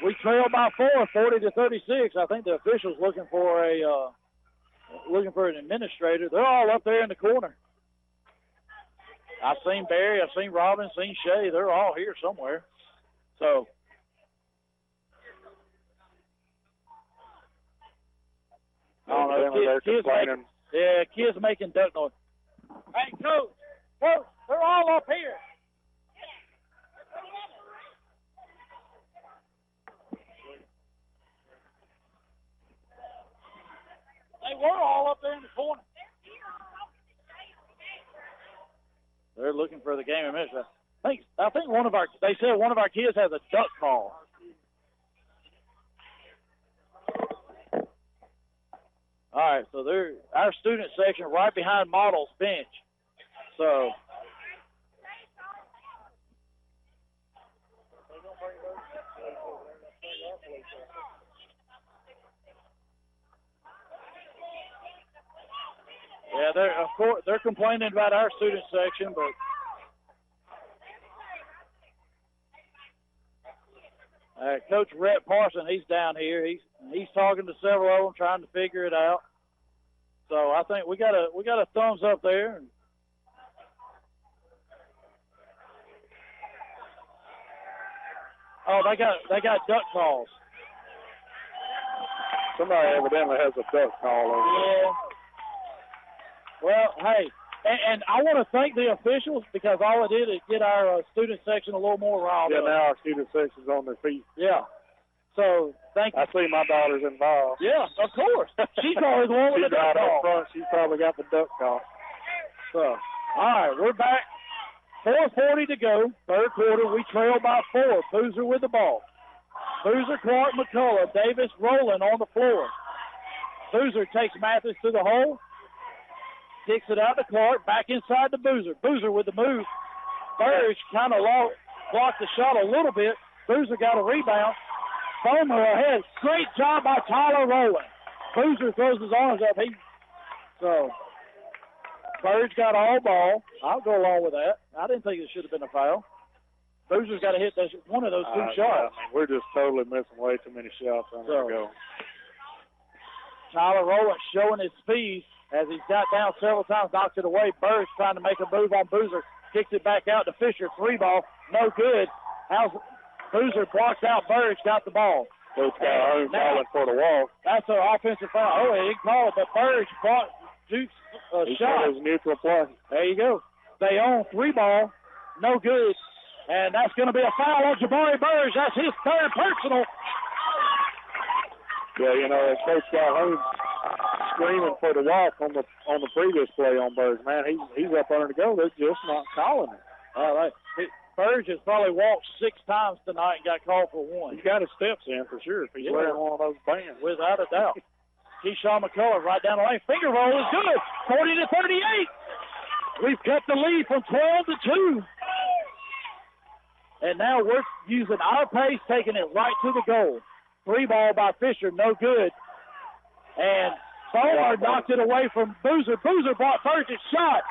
We trail by 4, 40-36. I think the officials looking for an administrator. They're all up there in the corner. I've seen Barry, I've seen Robin, seen Shay. They're all here somewhere. So I don't know. Kids making duck noise. Hey, coach, they're all up here. They were all up there in the corner. They're looking for the game administrator. I think they said one of our kids has a duck call. All right, so they're our student section right behind Model's bench. So yeah, they're complaining about our student section, but Coach Rhett Parson, he's down here. He's talking to several of them, trying to figure it out. So I think we got a thumbs up there. Oh, they got duck calls. Somebody evidently has a duck call over there. Yeah. Well, hey, and I want to thank the officials because all it did is get our student section a little more riled up. Yeah, now our student section's on their feet. Yeah. So, thank you. I see my daughter's involved. Yeah, of course. She's probably the one with the duck call. Front. She's probably got the duck call. So, all right, we're back. 4:40 to go. Third quarter, we trail by 4. Boozer with the ball. Boozer, Clark, McCullough, Davis, Rowland on the floor. Boozer takes Mathis to the hole. Kicks it out to Clark, back inside to Boozer. Boozer with the move. Burge kind of blocked the shot a little bit. Boozer got a rebound. Bowmer ahead. Great job by Tyler Rowland. Boozer throws his arms up. So Burge got all ball. I'll go along with that. I didn't think it should have been a foul. Boozer's got to hit one of those two shots. Yeah, I mean, we're just totally missing way too many shots on the go. Tyler Rowland showing his speed. As he's got down several times, knocks it away. Burge trying to make a move on Boozer. Kicks it back out to Fisher. 3-ball. No good. Boozer blocks out Burge. Got the ball. Coach Calhoun calling for the walk. That's an offensive foul. Oh, he didn't call it, but Burge blocked Duke's shot. It was neutral play. There you go. They own 3-ball. No good. And that's going to be a foul on Jabari Burge. That's his third personal. Yeah, you know, Coach Calhoun screaming for the walk on the previous play on Burge. Man, he's up under the goal. They're just not calling it. All right. Burge has probably walked 6 times tonight and got called for 1. He got his steps in for sure if he's wearing one of those bands. Without a doubt. Keyshawn McCullough right down the lane. Finger roll is good. 40-38. We've cut the lead from 12 to 2. And now we're using our pace, taking it right to the goal. 3 ball by Fisher, no good. And Bowler knocked it away from Boozer. Boozer brought Burgess shot.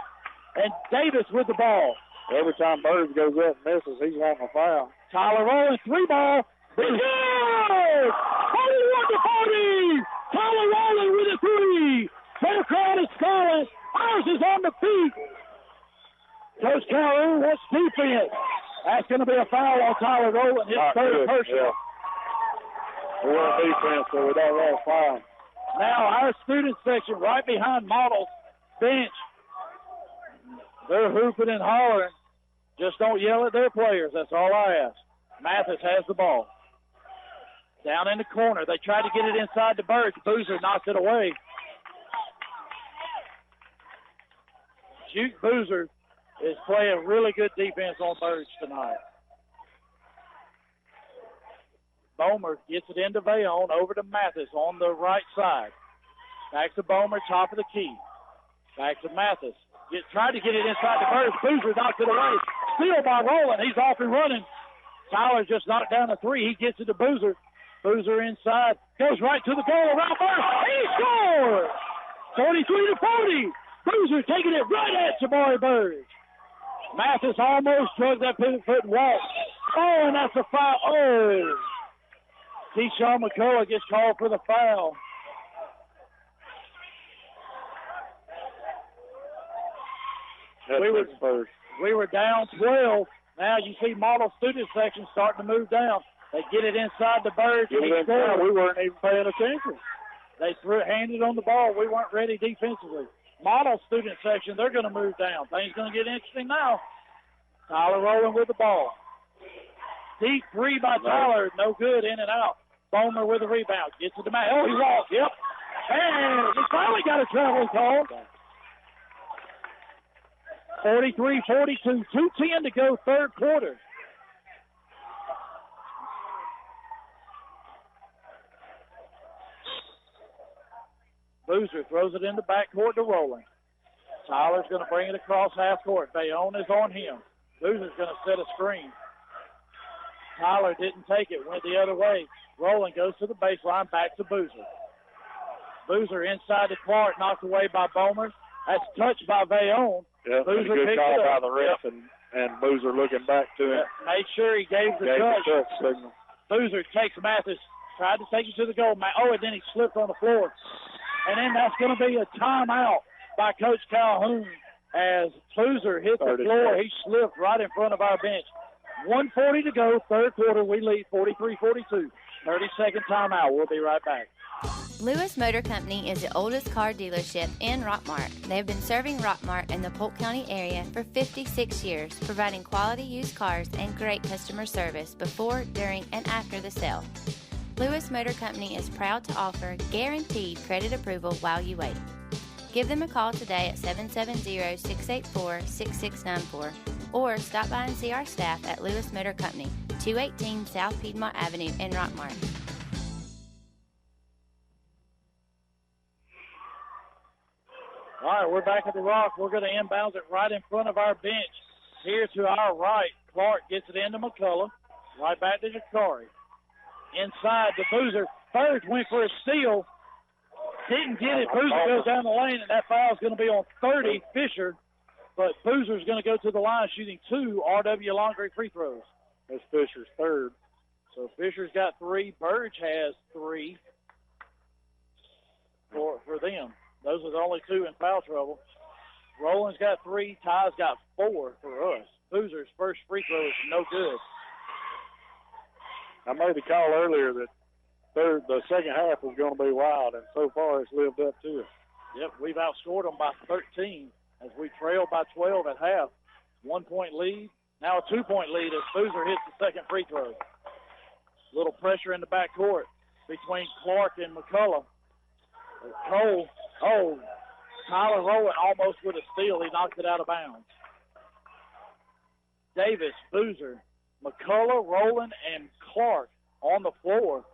And Davis with the ball. Every time Burge goes up and misses, he's wanting a foul. Tyler Rowland, 3 ball. Good! 41 to 40. Tyler Rowland with a 3. Their crowd is calling. Ours is on the feet. Coach Calhoun wants defense. That's going to be a foul on Tyler Rowland, his third personal. Yeah. We want defense, so we don't want a foul. Now our student section right behind Model's bench. They're hooping and hollering. Just don't yell at their players. That's all I ask. Mathis has the ball. Down in the corner. They tried to get it inside the Birds. Boozer knocked it away. Juke Boozer is playing really good defense on Birds tonight. Bomer gets it into Vayon, over to Mathis on the right side. Back to Bomer, top of the key. Back to Mathis. Tried to get it inside the Birds. Boozer knocked it away. Steal by Rowland. He's off and running. Tyler just knocked down a 3. He gets it to Boozer. Boozer inside. Goes right to the goal around first. He scores! 43 to 40. Boozer taking it right at Jabari Birds. Mathis almost drugged that pivot foot and walked. Oh, and that's a foul. Oh. Keyshawn McCullough gets called for the foul. We were down 12. Now you see Model student section starting to move down. They get it inside the Birds. We weren't even paying attention. They handed on the ball. We weren't ready defensively. Model student section, they're going to move down. Things going to get interesting now. Tyler Rowland with the ball. Deep 3 by Tyler. No good, in and out. Bomer with the rebound. Gets it to Matt. Oh, he walked. Yep. And he finally got a traveling call. 43-42. 2:10 to go, third quarter. Boozer throws it in the backcourt to Rowland. Tyler's going to bring it across half court. Bayonne is on him. Boozer's going to set a screen. Tyler didn't take it, went the other way. Rowland goes to the baseline, back to Boozer. Boozer inside to Clark, knocked away by Bomer. That's touched by Bayonne. Yeah, Boozer a good call by the ref, yep. and Boozer looking back to him. Made sure he gave the touch. Signal. Boozer takes Mathis, tried to take it to the goal. Oh, and then he slipped on the floor. And then that's going to be a timeout by Coach Calhoun as Boozer hit the floor. He slipped right in front of our bench. 1:40 to go, third quarter. We lead 43-42. 30-second timeout. We'll be right back. Lewis Motor Company is the oldest car dealership in Rockmart. They have been serving Rockmart and the Polk County area for 56 years, providing quality used cars and great customer service before, during, and after the sale. Lewis Motor Company is proud to offer guaranteed credit approval while you wait. Give them a call today at 770-684-6694 or stop by and see our staff at Lewis Motor Company, 218 South Piedmont Avenue in Rockmart. All right, we're back at the Rock. We're going to inbound it right in front of our bench. Here to our right, Clark gets it into McCullough. Right back to Jacari. Inside to Boozer. Birds went for a steal. Didn't get it. Boozer goes down the lane, and that foul is going to be on 30, Fisher. But Boozer's going to go to the line shooting 2 RW Laundry free throws. That's Fisher's third. So Fisher's got 3. Burge has 3 for them. Those are the only 2 in foul trouble. Rowland's got 3. Ty's got 4 for us. Boozer's first free throw is no good. I made the call earlier that the second half was going to be wild, and so far it's lived up to it. Yep, we've outscored them by 13 as we trailed by 12 at half. 1-point lead. Now a 2-point lead as Boozer hits the second free throw. Little pressure in the backcourt between Clark and McCullough. Cole, Tyler Rowland almost with a steal. He knocked it out of bounds. Davis, Boozer, McCullough, Rowland, and Clark on the floor.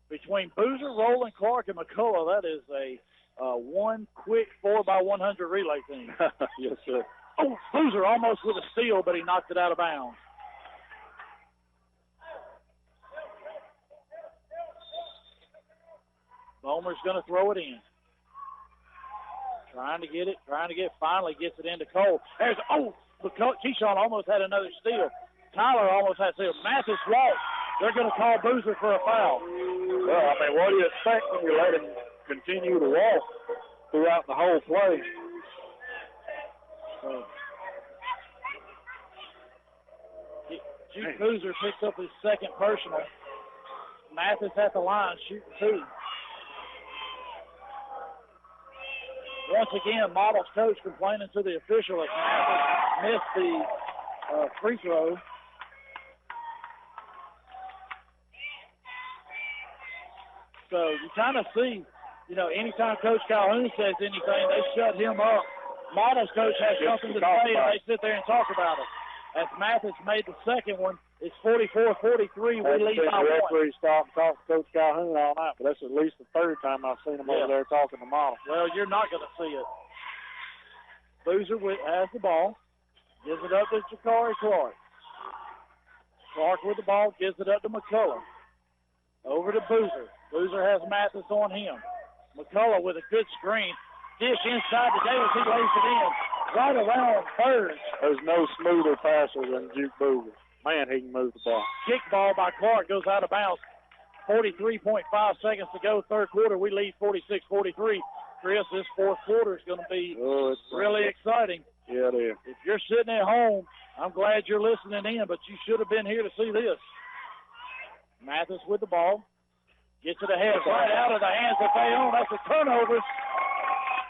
Between Boozer, Rowland, Clark, and McCullough, that is a one quick 4x100 relay team. Yes, sir. Oh, Boozer almost with a steal, but he knocked it out of bounds. Bomer's going to throw it in. Trying to get it, finally gets it into Cole. There's, Keyshawn almost had another steal. Tyler almost had a steal. Mathis walked. They're going to call Boozer for a foul. Well, I mean, what do you expect when you let him continue to walk throughout the whole play? Juke Boozer picks up his second personal. Mathis at the line, shooting 2. Once again, Model's coach complaining to the official as Mathis missed the free throw. So you kind of see, anytime Coach Calhoun says anything, they shut him up. Model's coach has something to say, and they sit there and talk about it. As Mathis made the second one, it's 44-43. We lead by 1. The referee stopped and talked to Coach Calhoun all night, but that's at least the third time I've seen him over there talking to Model. Well, you're not going to see it. Boozer has the ball, gives it up to Jakari Clark. Clark with the ball, gives it up to McCullough. Over to Boozer. Boozer has Mathis on him. McCullough with a good screen. Dish inside to Davis. He lays it in. Right around Burge. There's no smoother passer than Juke Boozer. Man, he can move the ball. Kick ball by Clark goes out of bounds. 43.5 seconds to go, third quarter. We lead 46-43. Chris, this fourth quarter is going to be really exciting. Yeah, it is. If you're sitting at home, I'm glad you're listening in, but you should have been here to see this. Mathis with the ball. Gets it ahead, right out of the hands of Bayonne. That's a turnover.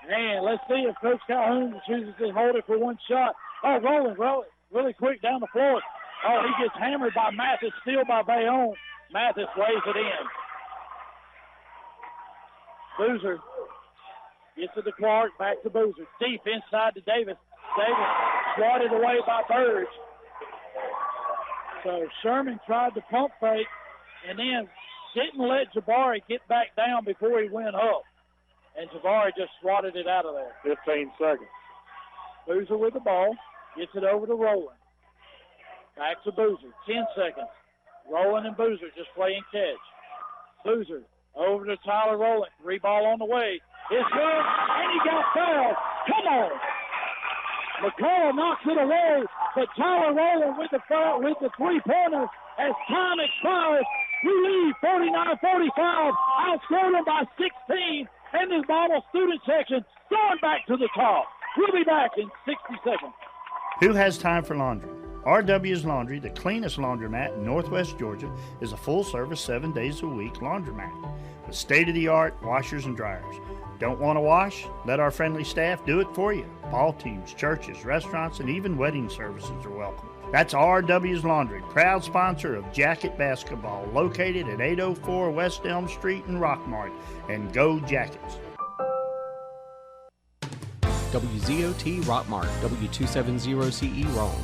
And let's see if Coach Calhoun chooses to hold it for one shot. Oh, rolling really quick down the floor. Oh, he gets hammered by Mathis, steal by Bayonne. Mathis lays it in. Boozer gets it to Clark, back to Boozer. Deep inside to Davis. Davis swatted away by Burge. So Sherman tried to pump fake and then didn't let Jabari get back down before he went up. And Jabari just swatted it out of there. 15 seconds. Boozer with the ball. Gets it over to Rowland. Back to Boozer. 10 seconds. Rowland and Boozer just playing catch. Boozer over to Tyler Rowland. 3 ball on the way. It's good, and he got fouled. Come on. McCullough knocks it away, but Tyler Rowland with the foul, with the three-pointer as time expires. We lead 49-45. Outscored them by 16. And this Model student section going back to the top. We'll be back in 60 seconds. Who has time for laundry? RW's Laundry, the cleanest laundromat in Northwest Georgia, is a full-service 7 days a week laundromat with state-of-the-art washers and dryers. Don't want to wash? Let our friendly staff do it for you. Ball teams, churches, restaurants, and even wedding services are welcome. That's RW's Laundry, proud sponsor of Jacket Basketball, located at 804 West Elm Street in Rockmart. And go Jackets! WZOT Rockmart, W270CE Rome.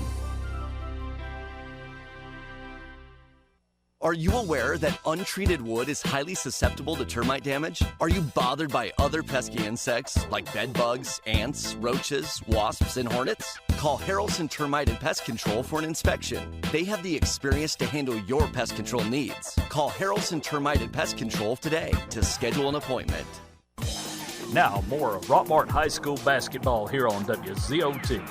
Are you aware that untreated wood is highly susceptible to termite damage? Are you bothered by other pesky insects like bed bugs, ants, roaches, wasps, and hornets? Call Harrelson Termite and Pest Control for an inspection. They have the experience to handle your pest control needs. Call Harrelson Termite and Pest Control today to schedule an appointment. Now more of Rockmart High School basketball here on WZOT.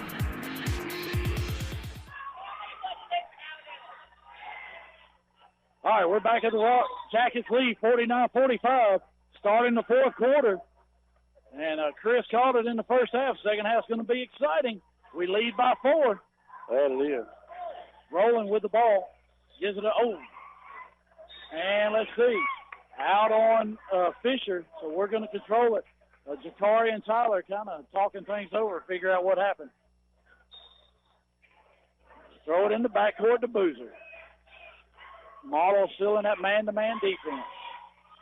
All right, we're back at the Rock Jackets lead, 49-45, starting the fourth quarter. And Chris called it in the first half. Second half's going to be exciting. We lead by 4. That it is. Rolling with the ball. Gives it to And let's see. Out on Fisher, so we're going to control it. Jakari and Tyler kind of talking things over, figure out what happened. Throw it in the backcourt to Boozer. Model still in that man-to-man defense.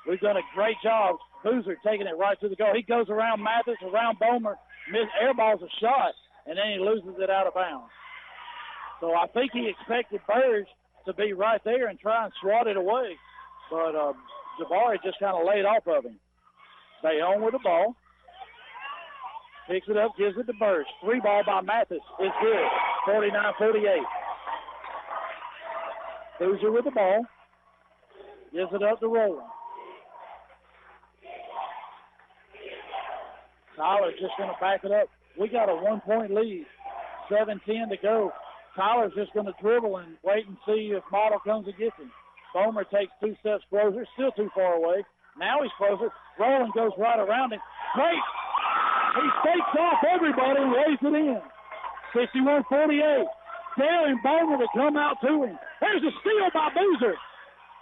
We've done a great job. Boozer taking it right to the goal. He goes around Mathis, around Bomer, airballs a shot, and then he loses it out of bounds. So I think he expected Burge to be right there and try and swat it away. But Jabari just kind of laid off of him. Bayonne with the ball. Picks it up, gives it to Burge. 3 ball by Mathis is good. 49-48. Boozer with the ball. Gives it up to Rowland. Tyler's just going to back it up. We got a 1-point lead. 7:10 to go. Tyler's just going to dribble and wait and see if Model comes and gets him. Bomer takes 2 steps closer, still too far away. Now he's closer. Rowland goes right around him. Great. He fakes off everybody and lays it in. 61-48. Daring Bomer to come out to him. There's a steal by Boozer.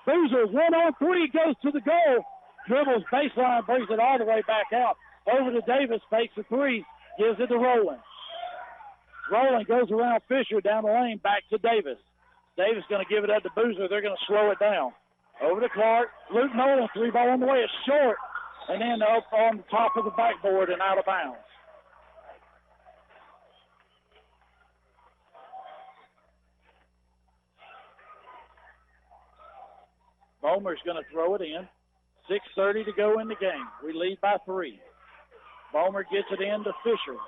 Boozer 1-on-3 goes to the goal. Dribbles baseline, brings it all the way back out. Over to Davis, fakes a 3, gives it to Rowland. Rowland goes around Fisher down the lane, back to Davis. Davis going to give it up to Boozer. They're going to slow it down. Over to Clark. Luke Nolan, 3 ball on the way. It's short. And then up on the top of the backboard and out of bounds. Bomer's going to throw it in. 6:30 to go in the game. We lead by 3. Bomer gets it in to Fisher.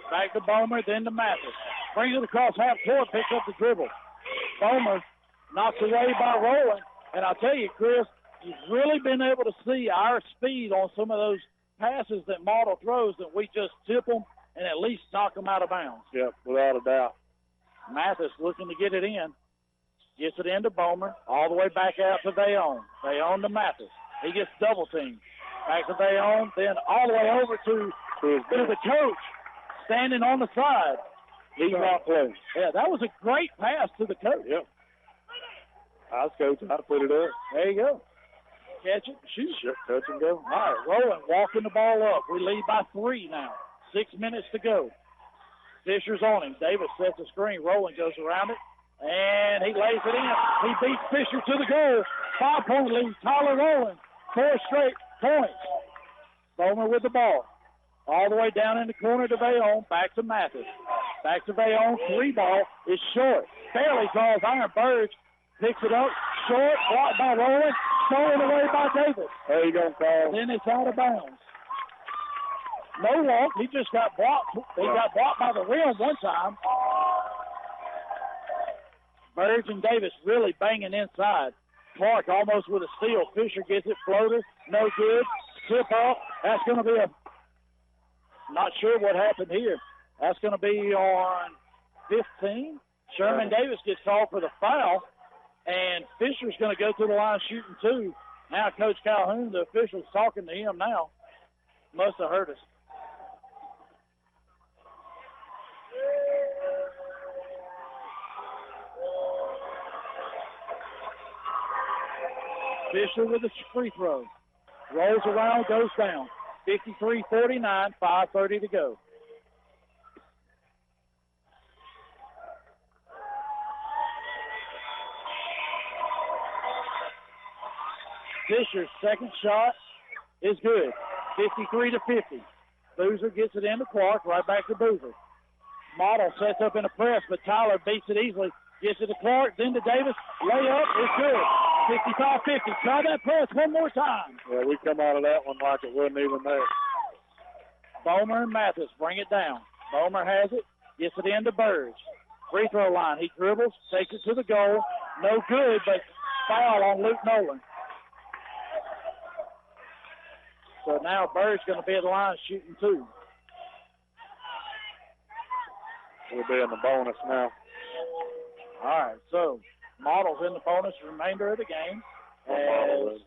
Back to Bomer, then to Mathis. Brings it across half court, picks up the dribble. Bomer knocks away by Rowland. And I'll tell you, Chris, you've really been able to see our speed on some of those passes that Model throws, that we just tip them and at least knock them out of bounds. Yep, without a doubt. Mathis looking to get it in. Gets it into Bomer, all the way back out to Bayonne. Bayonne to Mathis. He gets double teamed. Back to Bayonne, then all the way over to the coach, standing on the side. He's not playing. Yeah, that was a great pass to the coach. Yep. I was coaching how to put it up. There you go. Catch it, shoot. Touch and go. All right, Rowland walking the ball up. We lead by 3 now. 6 minutes to go. Fisher's on him. Davis sets a screen. Rowland goes around it, and he lays it in. He beats Fisher to the goal. 5-point lead. Tyler Rowland, 4 straight points. Bomer with the ball. All the way down in the corner to Bayonne. Back to Mathis. Back to Bayonne. 3 ball is short. Barely draws iron. Burge picks it up. Short. Blocked by Rowland. Stolen away by Davis. There you go, Carl. Then it's out of bounds. No walk. He just got blocked. He got blocked by the rim one time. Burge and Davis really banging inside. Clark almost with a steal. Fisher gets it. Floater. No good. Tip off. That's going to be a... Not sure what happened here. That's going to be on 15. Sherman Davis gets called for the foul, and Fisher's going to go to the line shooting 2. Now Coach Calhoun, the official's talking to him now. Must have heard us. Fisher with a free throw. Rolls around, goes down. 53-49, 5:30 to go. Fisher's second shot is good. 53-50. Boozer gets it into Clark, right back to Boozer. Model sets up in a press, but Tyler beats it easily. Gets it to Clark, then to Davis. Layup is good. 55-50. Try that press one more time. Yeah, we come out of that one like it wasn't even there. Bomer and Mathis bring it down. Bomer has it, gets it into Burge. Free throw line. He dribbles, takes it to the goal. No good, but foul on Luke Nolan. So now Burge going to be at the line shooting 2. We'll be in the bonus now. All right, so Model's in the bonus the remainder of the game. And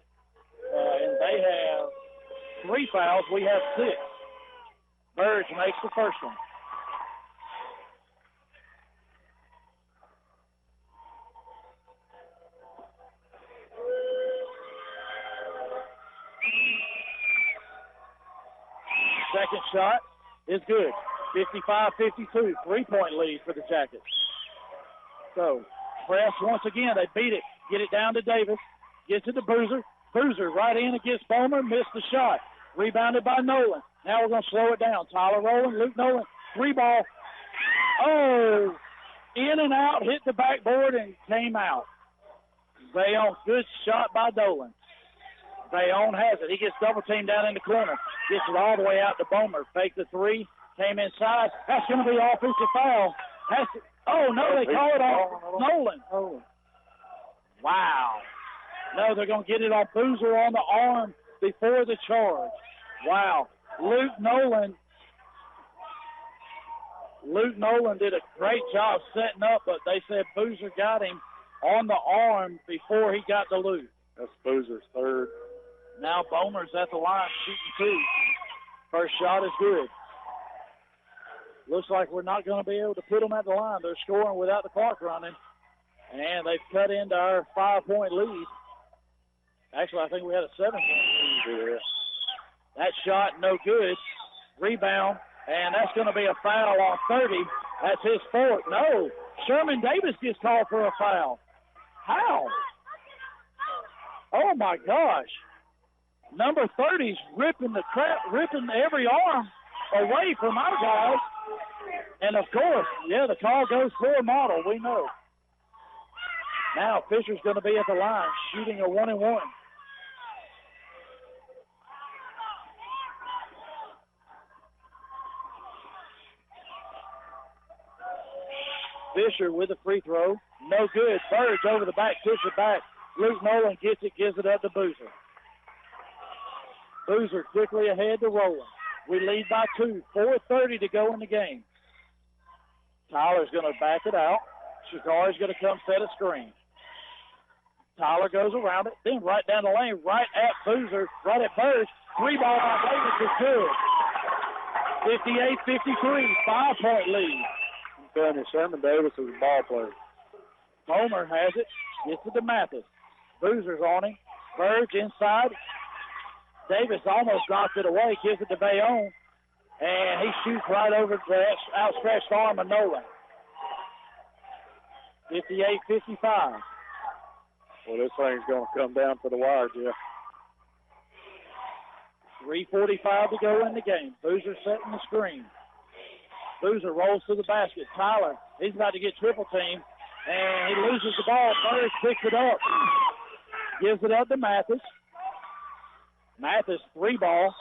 they have 3 fouls. We have 6. Burge makes the first one. Second shot is good. 55-52, 3-point lead for the Jackets. So, press once again. They beat it. Get it down to Davis. Gets it to Boozer. Boozer right in against Bomer. Missed the shot. Rebounded by Nolan. Now we're going to slow it down. Tyler Rowland, Luke Nolan, 3 ball. Oh, in and out, hit the backboard and came out. Bayonne, good shot by Dolan. Bayonne has it. He gets double teamed down in the corner. Gets it all the way out to Bomer. Fake the three. Came inside. That's going to be offensive foul. Oh, no, they call it on Nolan. Oh. Wow. No, they're going to get it on Boozer on the arm before the charge. Wow. Luke Nolan did a great job setting up, but they said Boozer got him on the arm before he got the loot. That's Boozer's third. Now Bomer's at the line shooting 2. First shot is good. Looks like we're not going to be able to put them at the line. They're scoring without the clock running, and they've cut into our 5-point lead. Actually, I think we had a 7-point lead. That shot, no good. Rebound, and that's going to be a foul on 30. That's his fourth. No, Sherman Davis gets called for a foul. How? Oh, my gosh. Number 30's ripping every arm away from our guys. And, of course, the call goes for Model. We know. Now Fisher's going to be at the line shooting a 1-and-1. Fisher with a free throw. No good. Burge over the back, puts it back. Luke Nolan gets it, gives it up to Boozer. Boozer quickly ahead to Rowland. We lead by 2. 4:30 to go in the game. Tyler's going to back it out. Shigari's going to come set a screen. Tyler goes around it, then right down the lane, right at Boozer, right at Burge. 3-ball by Davis is good. 58-53, 5-point lead. I'm telling you, Sherman Davis is a ball player. Homer has it, gets it to Mathis. Boozer's on him. Burge inside. Davis almost knocks it away, gives it to Bayonne, and he shoots right over the outstretched arm of Nolan. 58-55. Well, this thing's going to come down to the wire, Jeff. 3:45 to go in the game. Boozer setting the screen. Boozer rolls to the basket. Tyler, he's about to get triple teamed, and he loses the ball. Burge picks it up. Gives it up to Mathis. Mathis, 3-ball,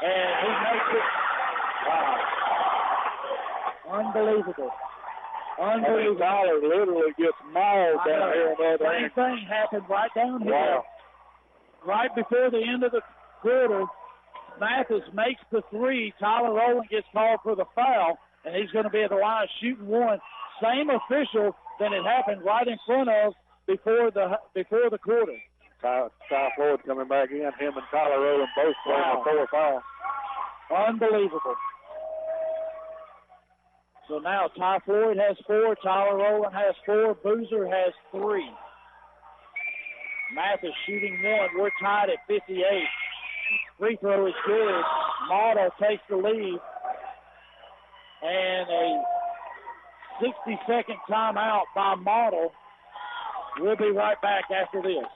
and he makes it. Wow. Unbelievable. Unbelievable. Tyler literally gets mauled down here on the other end. Same thing happened right down here. Wow. Right before the end of the quarter, Mathis makes the 3. Tyler Rowland gets called for the foul, and he's going to be at the line shooting 1. Same official that it happened right in front of before the quarter. Ty Floyd coming back in. Him and Tyler Rowland both playing a 4 foul. Unbelievable. So now Ty Floyd has 4. Tyler Rowland has 4. Boozer has 3. Mathis shooting 1. We're tied at 58. Free throw is good. Model takes the lead. And a 60-second timeout by Model. We'll be right back after this.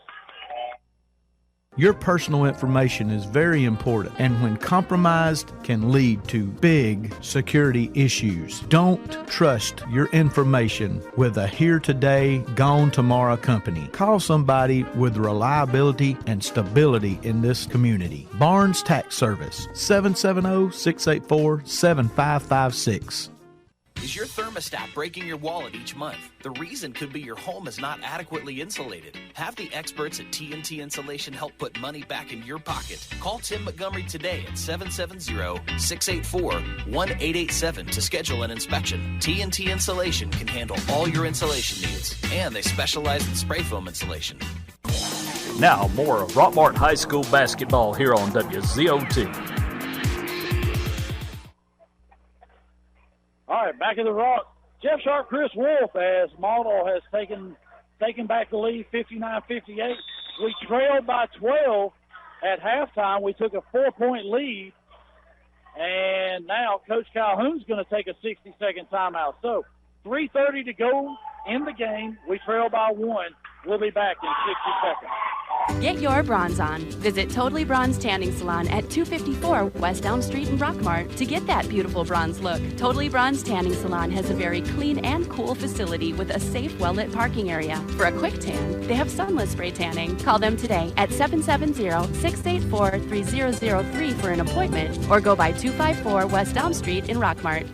Your personal information is very important, and when compromised can lead to big security issues. Don't trust your information with a here today, gone tomorrow company. Call somebody with reliability and stability in this community. Barnes Tax Service, 770-684-7556. Is your thermostat breaking your wallet each month? The reason could be your home is not adequately insulated. Have the experts at TNT Insulation help put money back in your pocket. Call Tim Montgomery today at 770-684-1887 to schedule an inspection. TNT Insulation can handle all your insulation needs, and they specialize in spray foam insulation. Now more of Rockmart High School basketball here on WZOT. All right, back in the Rock. Jeff Sharp, Chris Wolf, as Model has taken back the lead, 59-58. We trailed by 12 at halftime. We took a 4-point lead, and now Coach Calhoun's going to take a 60-second timeout. So 3:30 to go in the game. We trail by 1. We'll be back in 60 seconds. Get your bronze on. Visit Totally Bronze Tanning Salon at 254 West Elm Street in Rockmart to get that beautiful bronze look. Totally Bronze Tanning Salon has a very clean and cool facility with a safe, well-lit parking area. For a quick tan, they have sunless spray tanning. Call them today at 770-684-3003 for an appointment or go by 254 West Elm Street in Rockmart.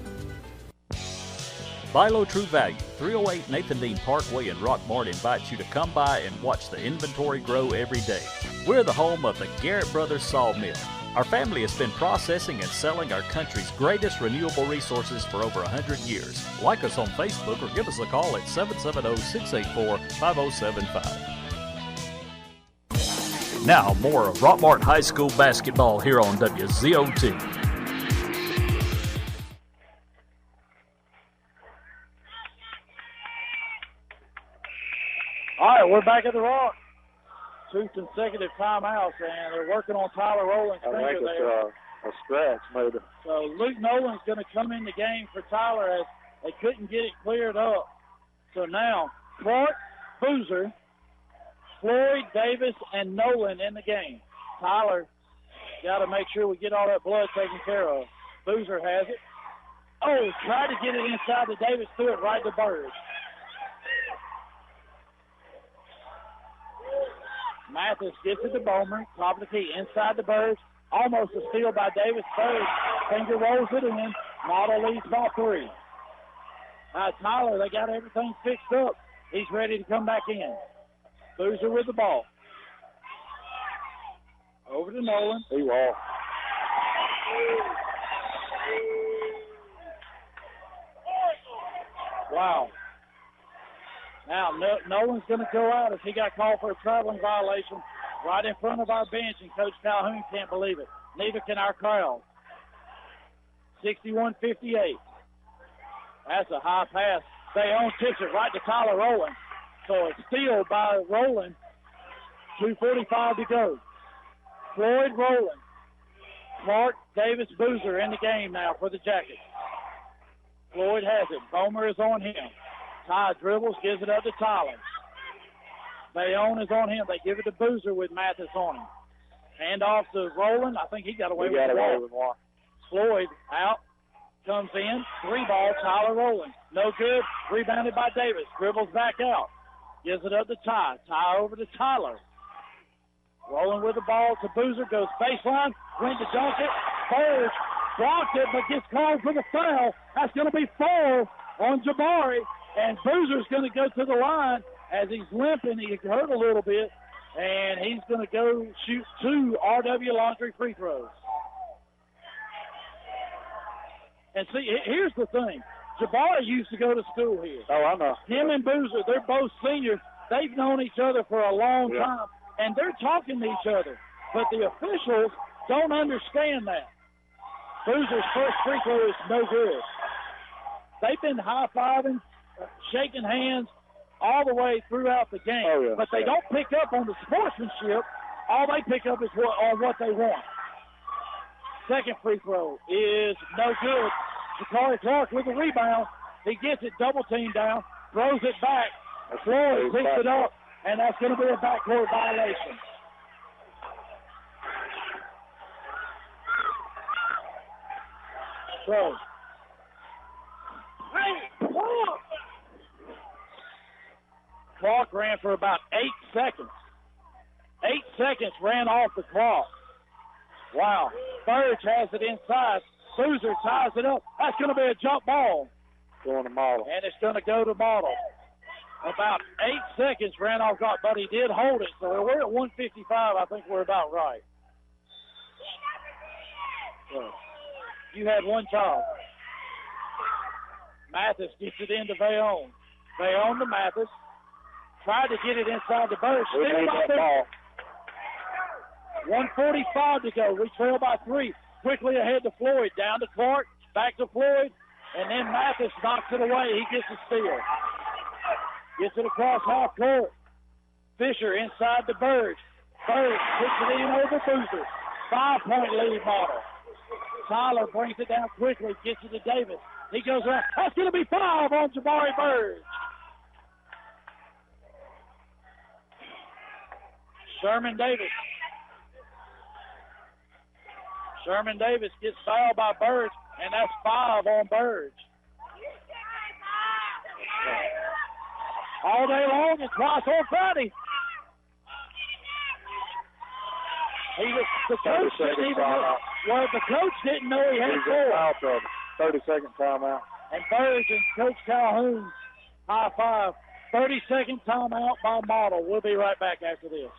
Buy Low True Value, 308 Nathan Dean Parkway in Rockmart invites you to come by and watch the inventory grow every day. We're the home of the Garrett Brothers Sawmill. Our family has been processing and selling our country's greatest renewable resources for over 100 years. Like us on Facebook or give us a call at 770-684-5075. Now, more of Rockmart High School basketball here on WZOT. All right, we're back at the Rock. 2 consecutive timeouts, and they're working on Tyler Rowland's finger there. A scratch, maybe. So Luke Nolan's going to come in the game for Tyler as they couldn't get it cleared up. So now Clark, Boozer, Floyd, Davis, and Nolan in the game. Tyler got to make sure we get all that blood taken care of. Boozer has it. Oh, tried to get it inside to Davis, threw it right to Bird. Mathis gets it to Bowman, top of the key, inside the Birds. Almost a steal by Davis. Bird, finger rolls it in. Model leads by 3. Tyler, they got everything fixed up. He's ready to come back in. Boozer with the ball. Over to Nolan. He walked. Wow. Now, Nolan's going to go out as he got called for a traveling violation right in front of our bench, and Coach Calhoun can't believe it. Neither can our crowd. 61-58. That's a high pass. Bayonne tips it right to Tyler Rowland. So it's steal by Rowland. 2:45 to go. Floyd Rowland. Clark, Davis, Boozer in the game now for the Jackets. Floyd has it. Bomer is on him. Ty dribbles, gives it up to Tyler. Bayonne is on him. They give it to Boozer with Mathis on him. Hand off to Rowland. I think he got away with one. Floyd out. Comes in. 3-ball, Tyler Rowland. No good. Rebounded by Davis. Dribbles back out. Gives it up to Ty. Ty over to Tyler. Rowland with the ball to Boozer. Goes baseline. Went to dunk it. Bird blocked it, but gets called for the foul. That's going to be 4 on Jabari. And Boozer's going to go to the line as he's limping. He hurt a little bit. And he's going to go shoot 2 RW Laundry free throws. And see, here's the thing. Jabari used to go to school here. Oh, I know. Him and Boozer, they're both seniors. They've known each other for a long time. And they're talking to each other. But the officials don't understand that. Boozer's first free throw is no good. They've been high-fiving, shaking hands all the way throughout the game. But they don't pick up on the sportsmanship. All they pick up is on what they want. Second free throw is no good. Shakari Clark with the rebound. He gets it double team down, throws it back. Floyd picks it up, and that's going to be a backcourt violation. So, clock ran for about 8 seconds. 8 seconds ran off the clock. Wow. Burge has it inside. Boozer ties it up. That's going to be a jump ball. Going to Model. And it's going to go to Model. About 8 seconds ran off clock, but he did hold it. So we're at 155. I think we're about right. So you had one job. Mathis gets it into Bayonne. Bayonne to Mathis. Tried to get it inside the Burge. Still by ball. 1:45 to go. We trail by 3. Quickly ahead to Floyd. Down to Clark. Back to Floyd. And then Mathis knocks it away. He gets a steal. Gets it across half court. Fisher inside the Burge. Burge puts it in over Boozer. 5-point lead Model. Tyler brings it down quickly. Gets it to Davis. He goes around. That's going to be 5 on Jabari Burge. Sherman Davis. Sherman Davis gets fouled by Burge, and that's 5 on Burge. All day long and twice on Friday. The coach didn't even know. Well, the coach didn't know he had four. 30-second timeout. And Burge and Coach Calhoun high five. 30-second timeout by Model. We'll be right back after this.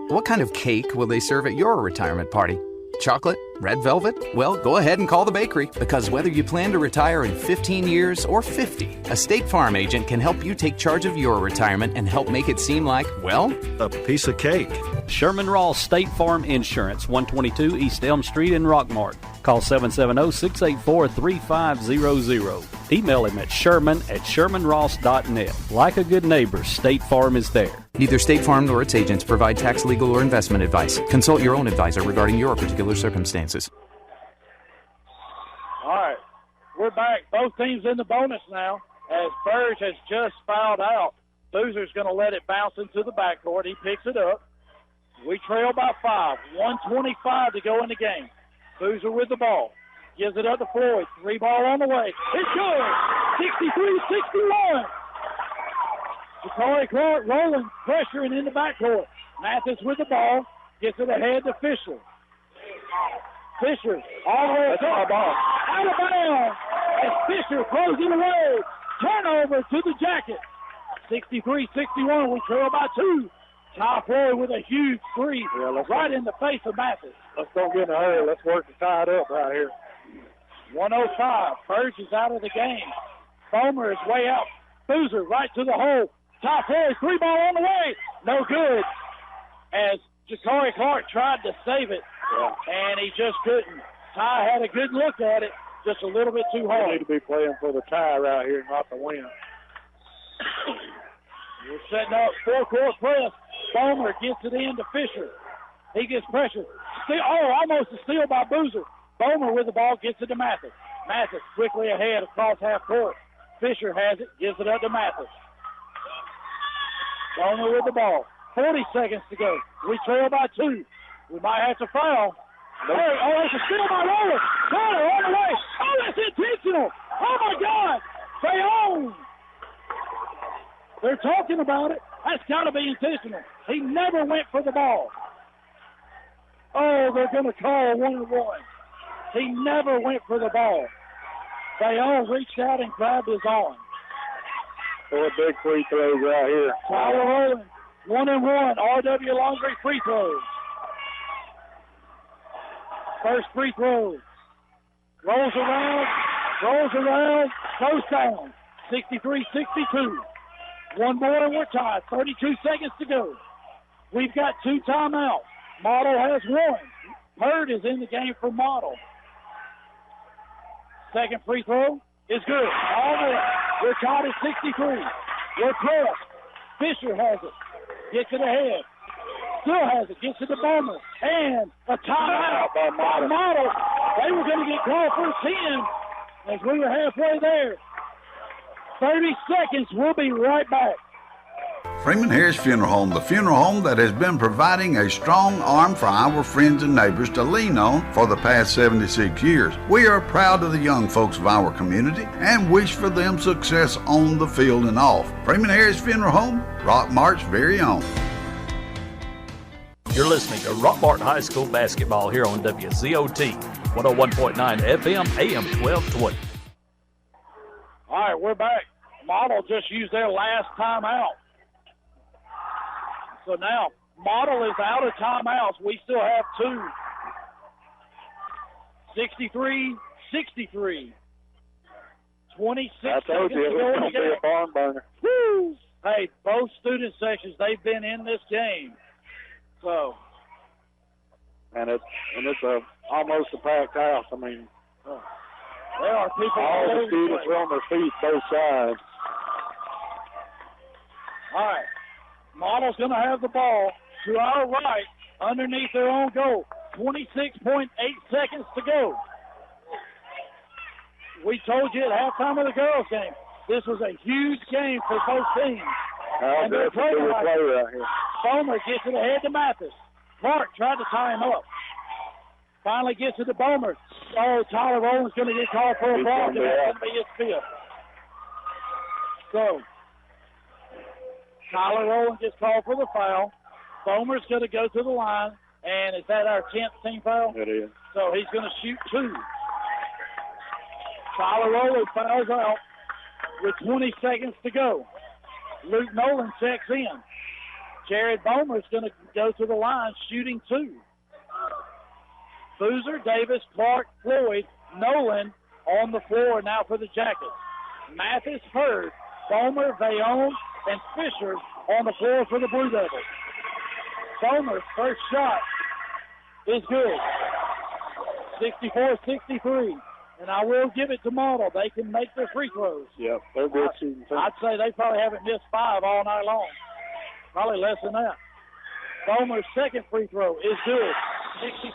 What kind of cake will they serve at your retirement party? Chocolate? Red velvet? Well, go ahead and call the bakery, because whether you plan to retire in 15 years or 50, a State Farm agent can help you take charge of your retirement and help make it seem like, well, a piece of cake. Sherman Ross State Farm Insurance, 122 East Elm Street in Rockmart. Call 770-684-3500. Email him at sherman@shermanross.net. Like a good neighbor, State Farm is there. Neither State Farm nor its agents provide tax, legal, or investment advice. Consult your own advisor regarding your particular circumstances. All right, we're back. Both teams in the bonus now as Burge has just fouled out. Boozer's going to let it bounce into the backcourt. He picks it up. We trail by 5. 1:25 to go in the game. Boozer with the ball. Gives it up to Floyd. 3 ball on the way. It's good. 63-61. Ja'Cory Clark rolling, pressuring in the backcourt. Mathis with the ball. Gets it ahead to Fisher. Fisher all the way up. Out of bounds. As Fisher throws it away. Turnover to the Jacket. 63-61. We trail by 2. Ty Floyd with a huge 3 right in the face of Mathis. Let's don't get in a hurry. Let's work to tie it up right here. 105. Burge is out of the game. Bomer is way out. Boozer right to the hole. Ty Floyd, 3 ball on the way. No good. As Ja'Cory Clark tried to save it, and he just couldn't. Ty had a good look at it, just a little bit too hard. We need to be playing for the tie right here, not the win. We're setting up 4-court press. Bomer gets it in to Fisher. He gets pressure. Almost a steal by Boozer. Bomer with the ball gets it to Mathis. Mathis quickly ahead across half court. Fisher has it, gives it up to Mathis. Bomer with the ball. 40 seconds to go. We trail by 2. We might have to foul. It's a steal by Roller. Roller on the way. Oh, that's intentional. Oh, my God. Bayonne. They're talking about it. That's got to be intentional. He never went for the ball. Oh, they're going to call 1-1. He never went for the ball. Bayonne reached out and grabbed his arm. 4 big free throws right here. Tyler Rowland, 1-1. RW Laundry free throws. First free throw. Rolls around, goes down. 63-62. 1 more and we're tied. 32 seconds to go. We've got 2 timeouts. Model has 1. Hurd is in the game for Model. Second free throw is good. All the way. We're tied at 63. We're pressed. Fisher has it. Gets it ahead. Still has it. Gets it to Bomer. And a timeout by Model. They were going to get called for a 10 as we were halfway there. 30 seconds. We'll be right back. Freeman Harris Funeral Home, the funeral home that has been providing a strong arm for our friends and neighbors to lean on for the past 76 years. We are proud of the young folks of our community and wish for them success on the field and off. Freeman Harris Funeral Home, Rockmart's very own. You're listening to Rockmart High School basketball here on WZOT, 101.9 FM, AM 1220. All right, we're back. Model just used their last timeout. So now, Model is out of timeouts. We still have 2. 63-63. 26 seconds to go in the game. Be a barn burner. Woo! Hey, both student sections, they've been in this game. So. And it's almost a packed house. I mean, there are people all the students are on their feet, both sides. All right. Model's going to have the ball to our right underneath their own goal. 26.8 seconds to go. We told you at halftime of the girls' game, this was a huge game for both teams. And they're playing right here. Bomer gets it ahead to Mathis. Clark tried to tie him up. Finally gets it to Bomer. Oh, Tyler Rowland's going to get called for a block, and that's going to be his fifth. So, Tyler Rowland gets called for the foul. Bomer's going to go to the line, and is that our 10th team foul? It is. So he's going to shoot 2. Tyler Rowland fouls out with 20 seconds to go. Luke Nolan checks in. Jared Bomer's going to go to the line shooting 2. Boozer, Davis, Clark, Floyd, Nolan on the floor now for the Jackets. Mathis, Hurd, Bomer, Vayon, and Fisher on the floor for the Blue Devils. Bomer's first shot is good. 64-63. And I will give it to Model. They can make their free throws. Yep, they're good shooting. I'd say they probably haven't missed 5 all night long. Probably less than that. Bomer's second free throw is good.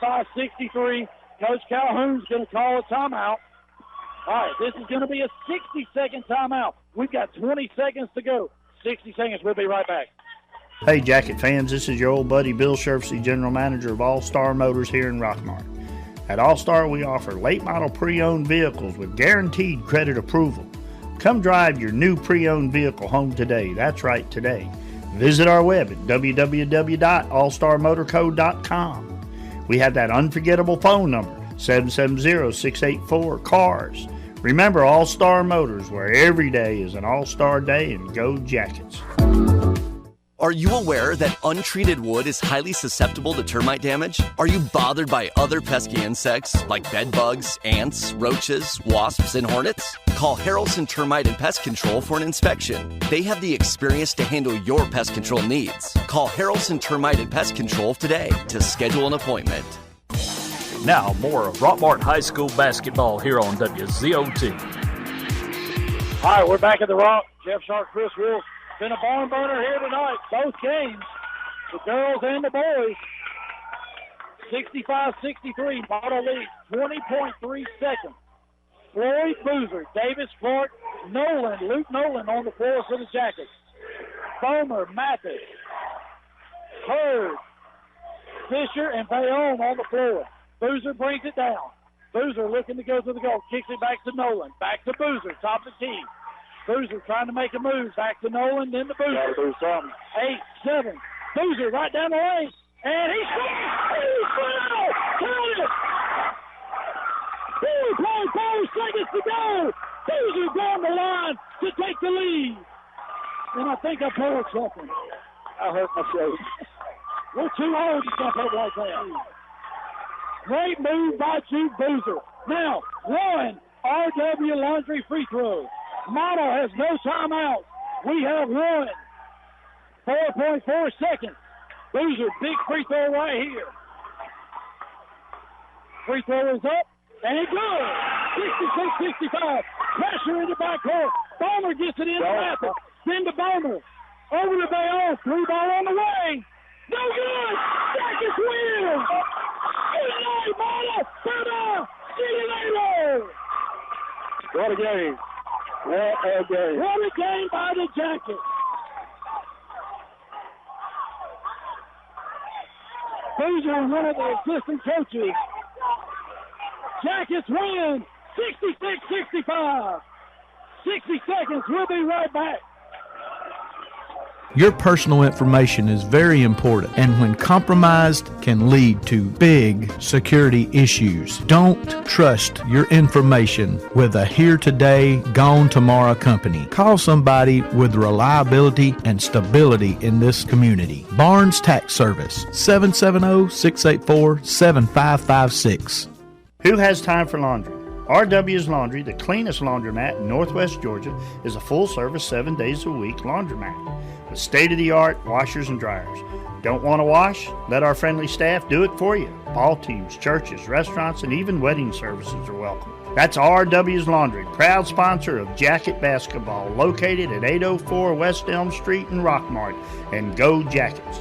65-63. Coach Calhoun's going to call a timeout. All right, this is going to be a 60-second timeout. We've got 20 seconds to go. 60 seconds. We'll be right back. Hey, Jacket fans, this is your old buddy Bill Sherfsey, General Manager of All Star Motors here in Rockmart. At All Star, we offer late model pre-owned vehicles with guaranteed credit approval. Come drive your new pre-owned vehicle home today. That's right, today. Visit our web at www.allstarmotorco.com. We have that unforgettable phone number, 770-684-CARS. Remember All Star Motors, where every day is an All-Star Day, and go Jackets. Are you aware that untreated wood is highly susceptible to termite damage? Are you bothered by other pesky insects like bed bugs, ants, roaches, wasps, and hornets? Call Harrelson Termite and Pest Control for an inspection. They have the experience to handle your pest control needs. Call Harrelson Termite and Pest Control today to schedule an appointment. Now more of Rockmart High School basketball here on WZOT. All right, we're back at the Rock. Jeff Sharp, Chris Wills. Been a barn burner here tonight, both games, the girls and the boys. 65-63, Model lead, 20.3 seconds. Floyd, Boozer, Davis, Clark, Nolan, Luke Nolan on the floor for the Jackets. Bomer, Mathis, Hurd, Fisher, and Vayon on the floor. Boozer brings it down. Boozer looking to go to the goal, kicks it back to Nolan, back to Boozer, top of the key. Boozer trying to make a move. Back to Nolan, then to Boozer. Got to do something. 8-7. Boozer right down the lane. And he scores! He's fouled! Count it! 2.4 seconds to go. Boozer down the line to take the lead. And I think I pulled something. I hurt my shoulder. We're too old to jump up like that. Great move by Jude Boozer. Now, 1 RW Laundry free throw. Model has no timeout. We have 1. 4.4 seconds. Boozer, big free throw right here. Free throw is up, and good. 66-65. Pressure in the backcourt. Bomer gets it in to Mathis. Then to Bomer. Over to Bayon. 3 ball on the way. No good. Jackets win. Good night, Model. Ta-da. See you later. What a game. What a game. What a game by the Jackets. Boozer, one of the assistant coaches. Jackets win 66-65. 60 seconds. We'll be right back. Your personal information is very important, and when compromised, can lead to big security issues. Don't trust your information with a here today, gone tomorrow company. Call somebody with reliability and stability in this community. Barnes Tax Service, 770-684-7556. Who has time for laundry? RW's Laundry, the cleanest laundromat in Northwest Georgia, is a full-service 7 days a week laundromat with state-of-the-art washers and dryers. Don't want to wash? Let our friendly staff do it for you. Ball teams, churches, restaurants, and even wedding services are welcome. That's RW's Laundry, proud sponsor of Jacket Basketball, located at 804 West Elm Street in Rockmart. And go Jackets!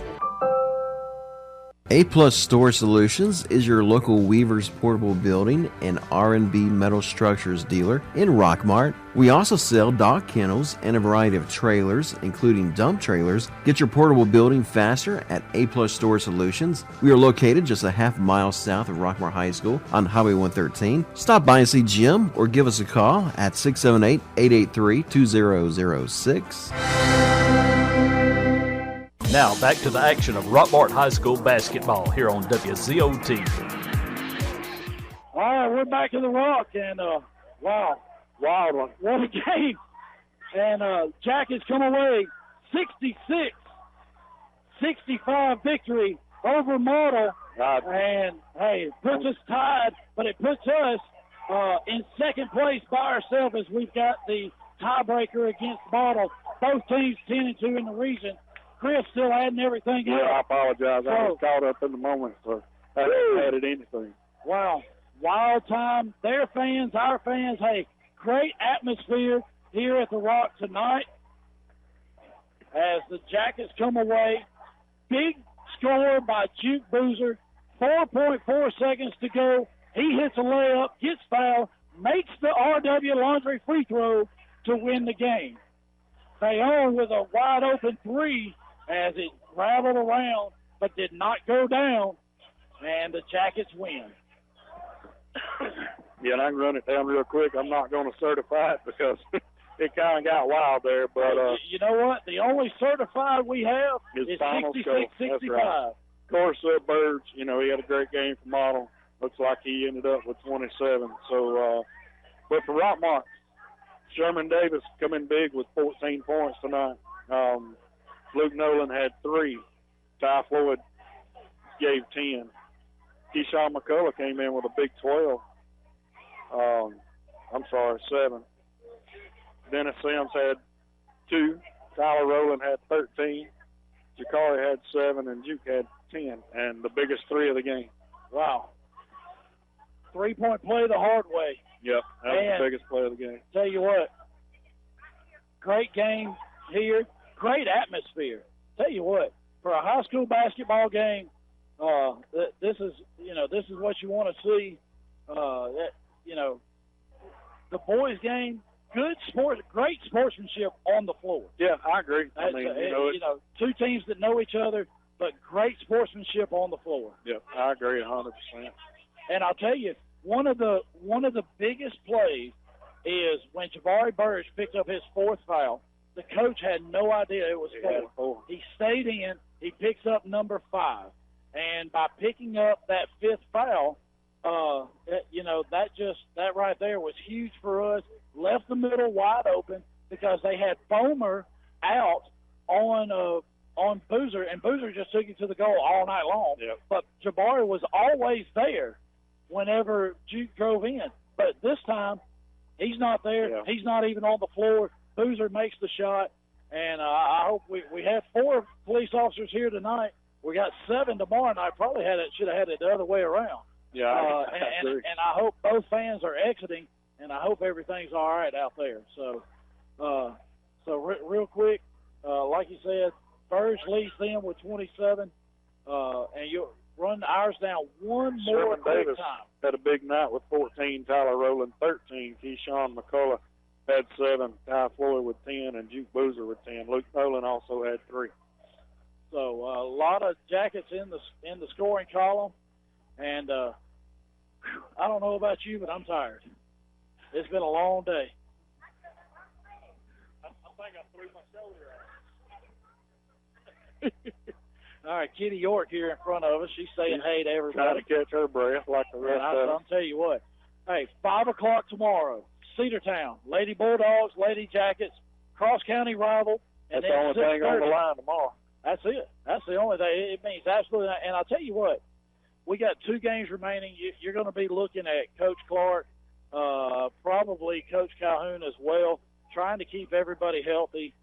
A-Plus Store Solutions is your local Weavers Portable Building and R&B Metal Structures dealer in Rockmart. We also sell dock kennels and a variety of trailers, including dump trailers. Get your portable building faster at A-Plus Store Solutions. We are located just a half mile south of Rockmart High School on Highway 113. Stop by and see Jim or give us a call at 678-883-2006. Now back to the action of Rockmart High School basketball here on WZOT. All right, we're back in the Rock, and wow, wild one. What a game. And Jackets come away 66-65 victory over Model. And, hey, it puts us tied, but it puts us in second place by ourselves as we've got the tiebreaker against Model. Both teams 10-2 in the region. Chris still adding everything Yeah, up. I apologize. I was caught up in the moment, so I haven't added anything. Wow. Wild time. Their fans, our fans. Hey, great atmosphere here at the Rock tonight as the Jackets come away. Big score by Juke Boozer. 4.4 seconds to go. He hits a layup, gets fouled, makes the RW Laundry free throw to win the game. Bayonne with a wide open three as it traveled around but did not go down, and the Jackets win. Yeah, and I can run it down real quick. I'm not going to certify it because it kind of got wild there. But you know what? The only certified we have is 66-65. Right. Of course, Birds, you know, he had a great game for Model. Looks like he ended up with 27. So, but for Rockmart, Sherman Davis coming big with 14 points tonight. Luke Nolan had 3. Ty Floyd gave 10. Keyshawn McCullough came in with a big 12. 7. Dennis Sims had 2. Tyler Rowland had 13. Jakari had 7, and Juke had 10, and the biggest 3 of the game. Wow. 3-point play the hard way. Yep, that was the biggest play of the game. Tell you what, great game here, great atmosphere. Tell you what, for a high school basketball game, this is what you want to see. The boys' game, great sportsmanship on the floor. Yeah, I agree. I mean, two teams that know each other, but great sportsmanship on the floor. Yeah, I agree 100%. And I'll tell you, one of the biggest plays is when Jabari Burge picked up his 4th foul. The coach had no idea it was 4. He stayed in. He picks up number 5, and by picking up that 5th foul, that right there was huge for us. Left the middle wide open because they had Bomer out on Boozer, and Boozer just took it to the goal all night long. Yep. But Jabari was always there whenever Juke drove in. But this time, he's not there. Yeah. He's not even on the floor. Boozer makes the shot, and I hope we have 4 police officers here tonight. We got 7 tomorrow night. Probably should have had it the other way around. Yeah, and I hope both fans are exiting, and I hope everything's all right out there. So real quick, like you said, Burge leads them with 27, and you'll run ours down one more Sherman Davis time. Had a big night with 14, Tyler Rowland 13, Keyshawn McCullough had 7, Ty Floyd with 10, and Juke Boozer with 10. Luke Nolan also had 3. So a lot of Jackets in the scoring column, and I don't know about you, but I'm tired. It's been a long day. I think I threw my shoulder out. All right, Kitty York here in front of us. She's saying hey to everybody. Trying to catch her breath like the rest of us. I'll tell you what. Hey, 5 o'clock tomorrow, Cedartown, Lady Bulldogs, Lady Jackets, cross-county rival. And that's the only thing on the line tomorrow. That's it. That's the only thing. It means absolutely not. And I'll tell you what, we got 2 games remaining. You're going to be looking at Coach Clark, probably Coach Calhoun as well, trying to keep everybody healthy,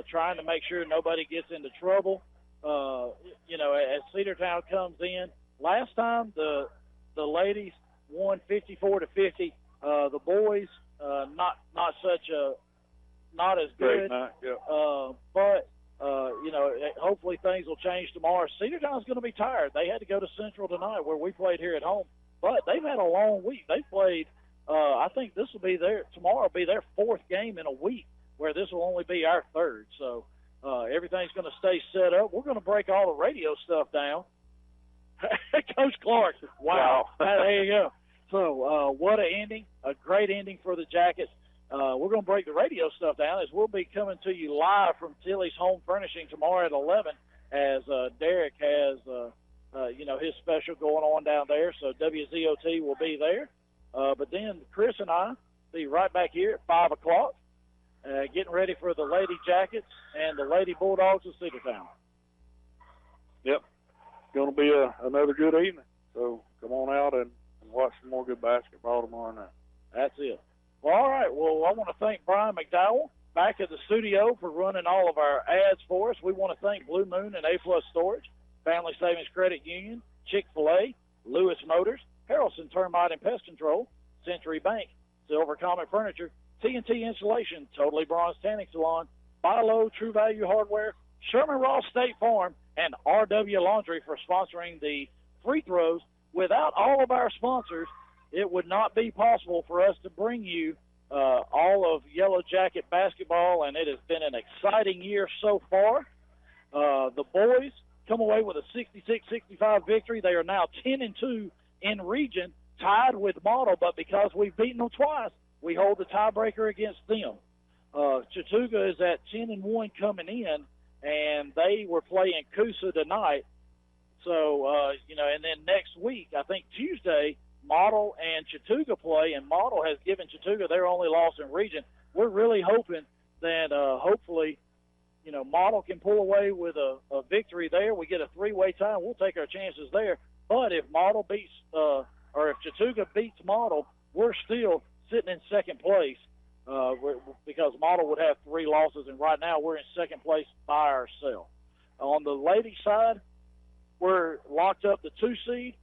trying to make sure nobody gets into trouble. As Cedartown comes in, last time the ladies won 54-50. The boys not as good. Great night, yeah. But hopefully things will change tomorrow. Cedartown's going to be tired. They had to go to Central tonight where we played here at home. But they've had a long week. They played, I think tomorrow will be their fourth game in a week, where this will only be our third. So everything's going to stay set up. We're going to break all the radio stuff down. Coach Clark, wow. There you go. So what an ending, a great ending for the Jackets. We're going to break the radio stuff down as we'll be coming to you live from Tilly's Home Furnishing tomorrow at 11 as Derek has, his special going on down there. So WZOT will be there. But then Chris and I be right back here at 5 o'clock getting ready for the Lady Jackets and the Lady Bulldogs of Cedartown. Yep. It's going to be another good evening. So come on out and watch some more good basketball tomorrow night. That's it. Well, all right. Well, I want to thank Brian McDowell back at the studio for running all of our ads for us. We want to thank Blue Moon and A-Plus Storage, Family Savings Credit Union, Chick-fil-A, Lewis Motors, Harrelson Termite and Pest Control, Century Bank, Silver Comet Furniture, TNT Insulation, Totally Bronze Tanning Salon, Buy Low, True Value Hardware, Sherman Ross State Farm, and RW Laundry for sponsoring the free throws. Without all of our sponsors, it would not be possible for us to bring you all of Yellow Jacket basketball, and it has been an exciting year so far. The boys come away with a 66-65 victory. They are now 10-2 in region, tied with Model, but because we've beaten them twice, we hold the tiebreaker against them. Chattooga is at 10-1 coming in, and they were playing Coosa tonight. So, and then next week, I think Tuesday, Model and Chattooga play, and Model has given Chattooga their only loss in region. We're really hoping that hopefully, Model can pull away with a victory there. We get a three-way tie, and we'll take our chances there. But if Model beats or if Chattooga beats Model, we're still sitting in second place because Model would have 3 losses, and right now we're in second place by ourselves. On the ladies' side, we're locked up the 2 seed.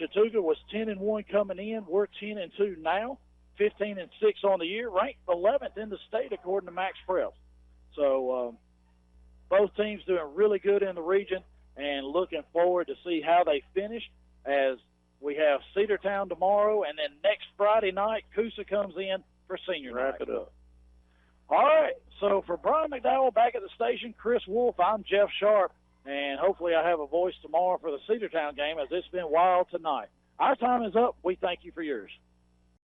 Chattooga was 10-1 coming in. We're 10-2 now, 15-6 on the year, ranked 11th in the state according to Max Press. So both teams doing really good in the region, and looking forward to see how they finish as we have Cedartown tomorrow, and then next Friday night, Coosa comes in for senior night. Wrap it up. All right, so for Brian McDowell back at the station, Chris Wolf, I'm Jeff Sharp, and hopefully I have a voice tomorrow for the Cedartown game as it's been wild tonight. Our time is up. We thank you for yours.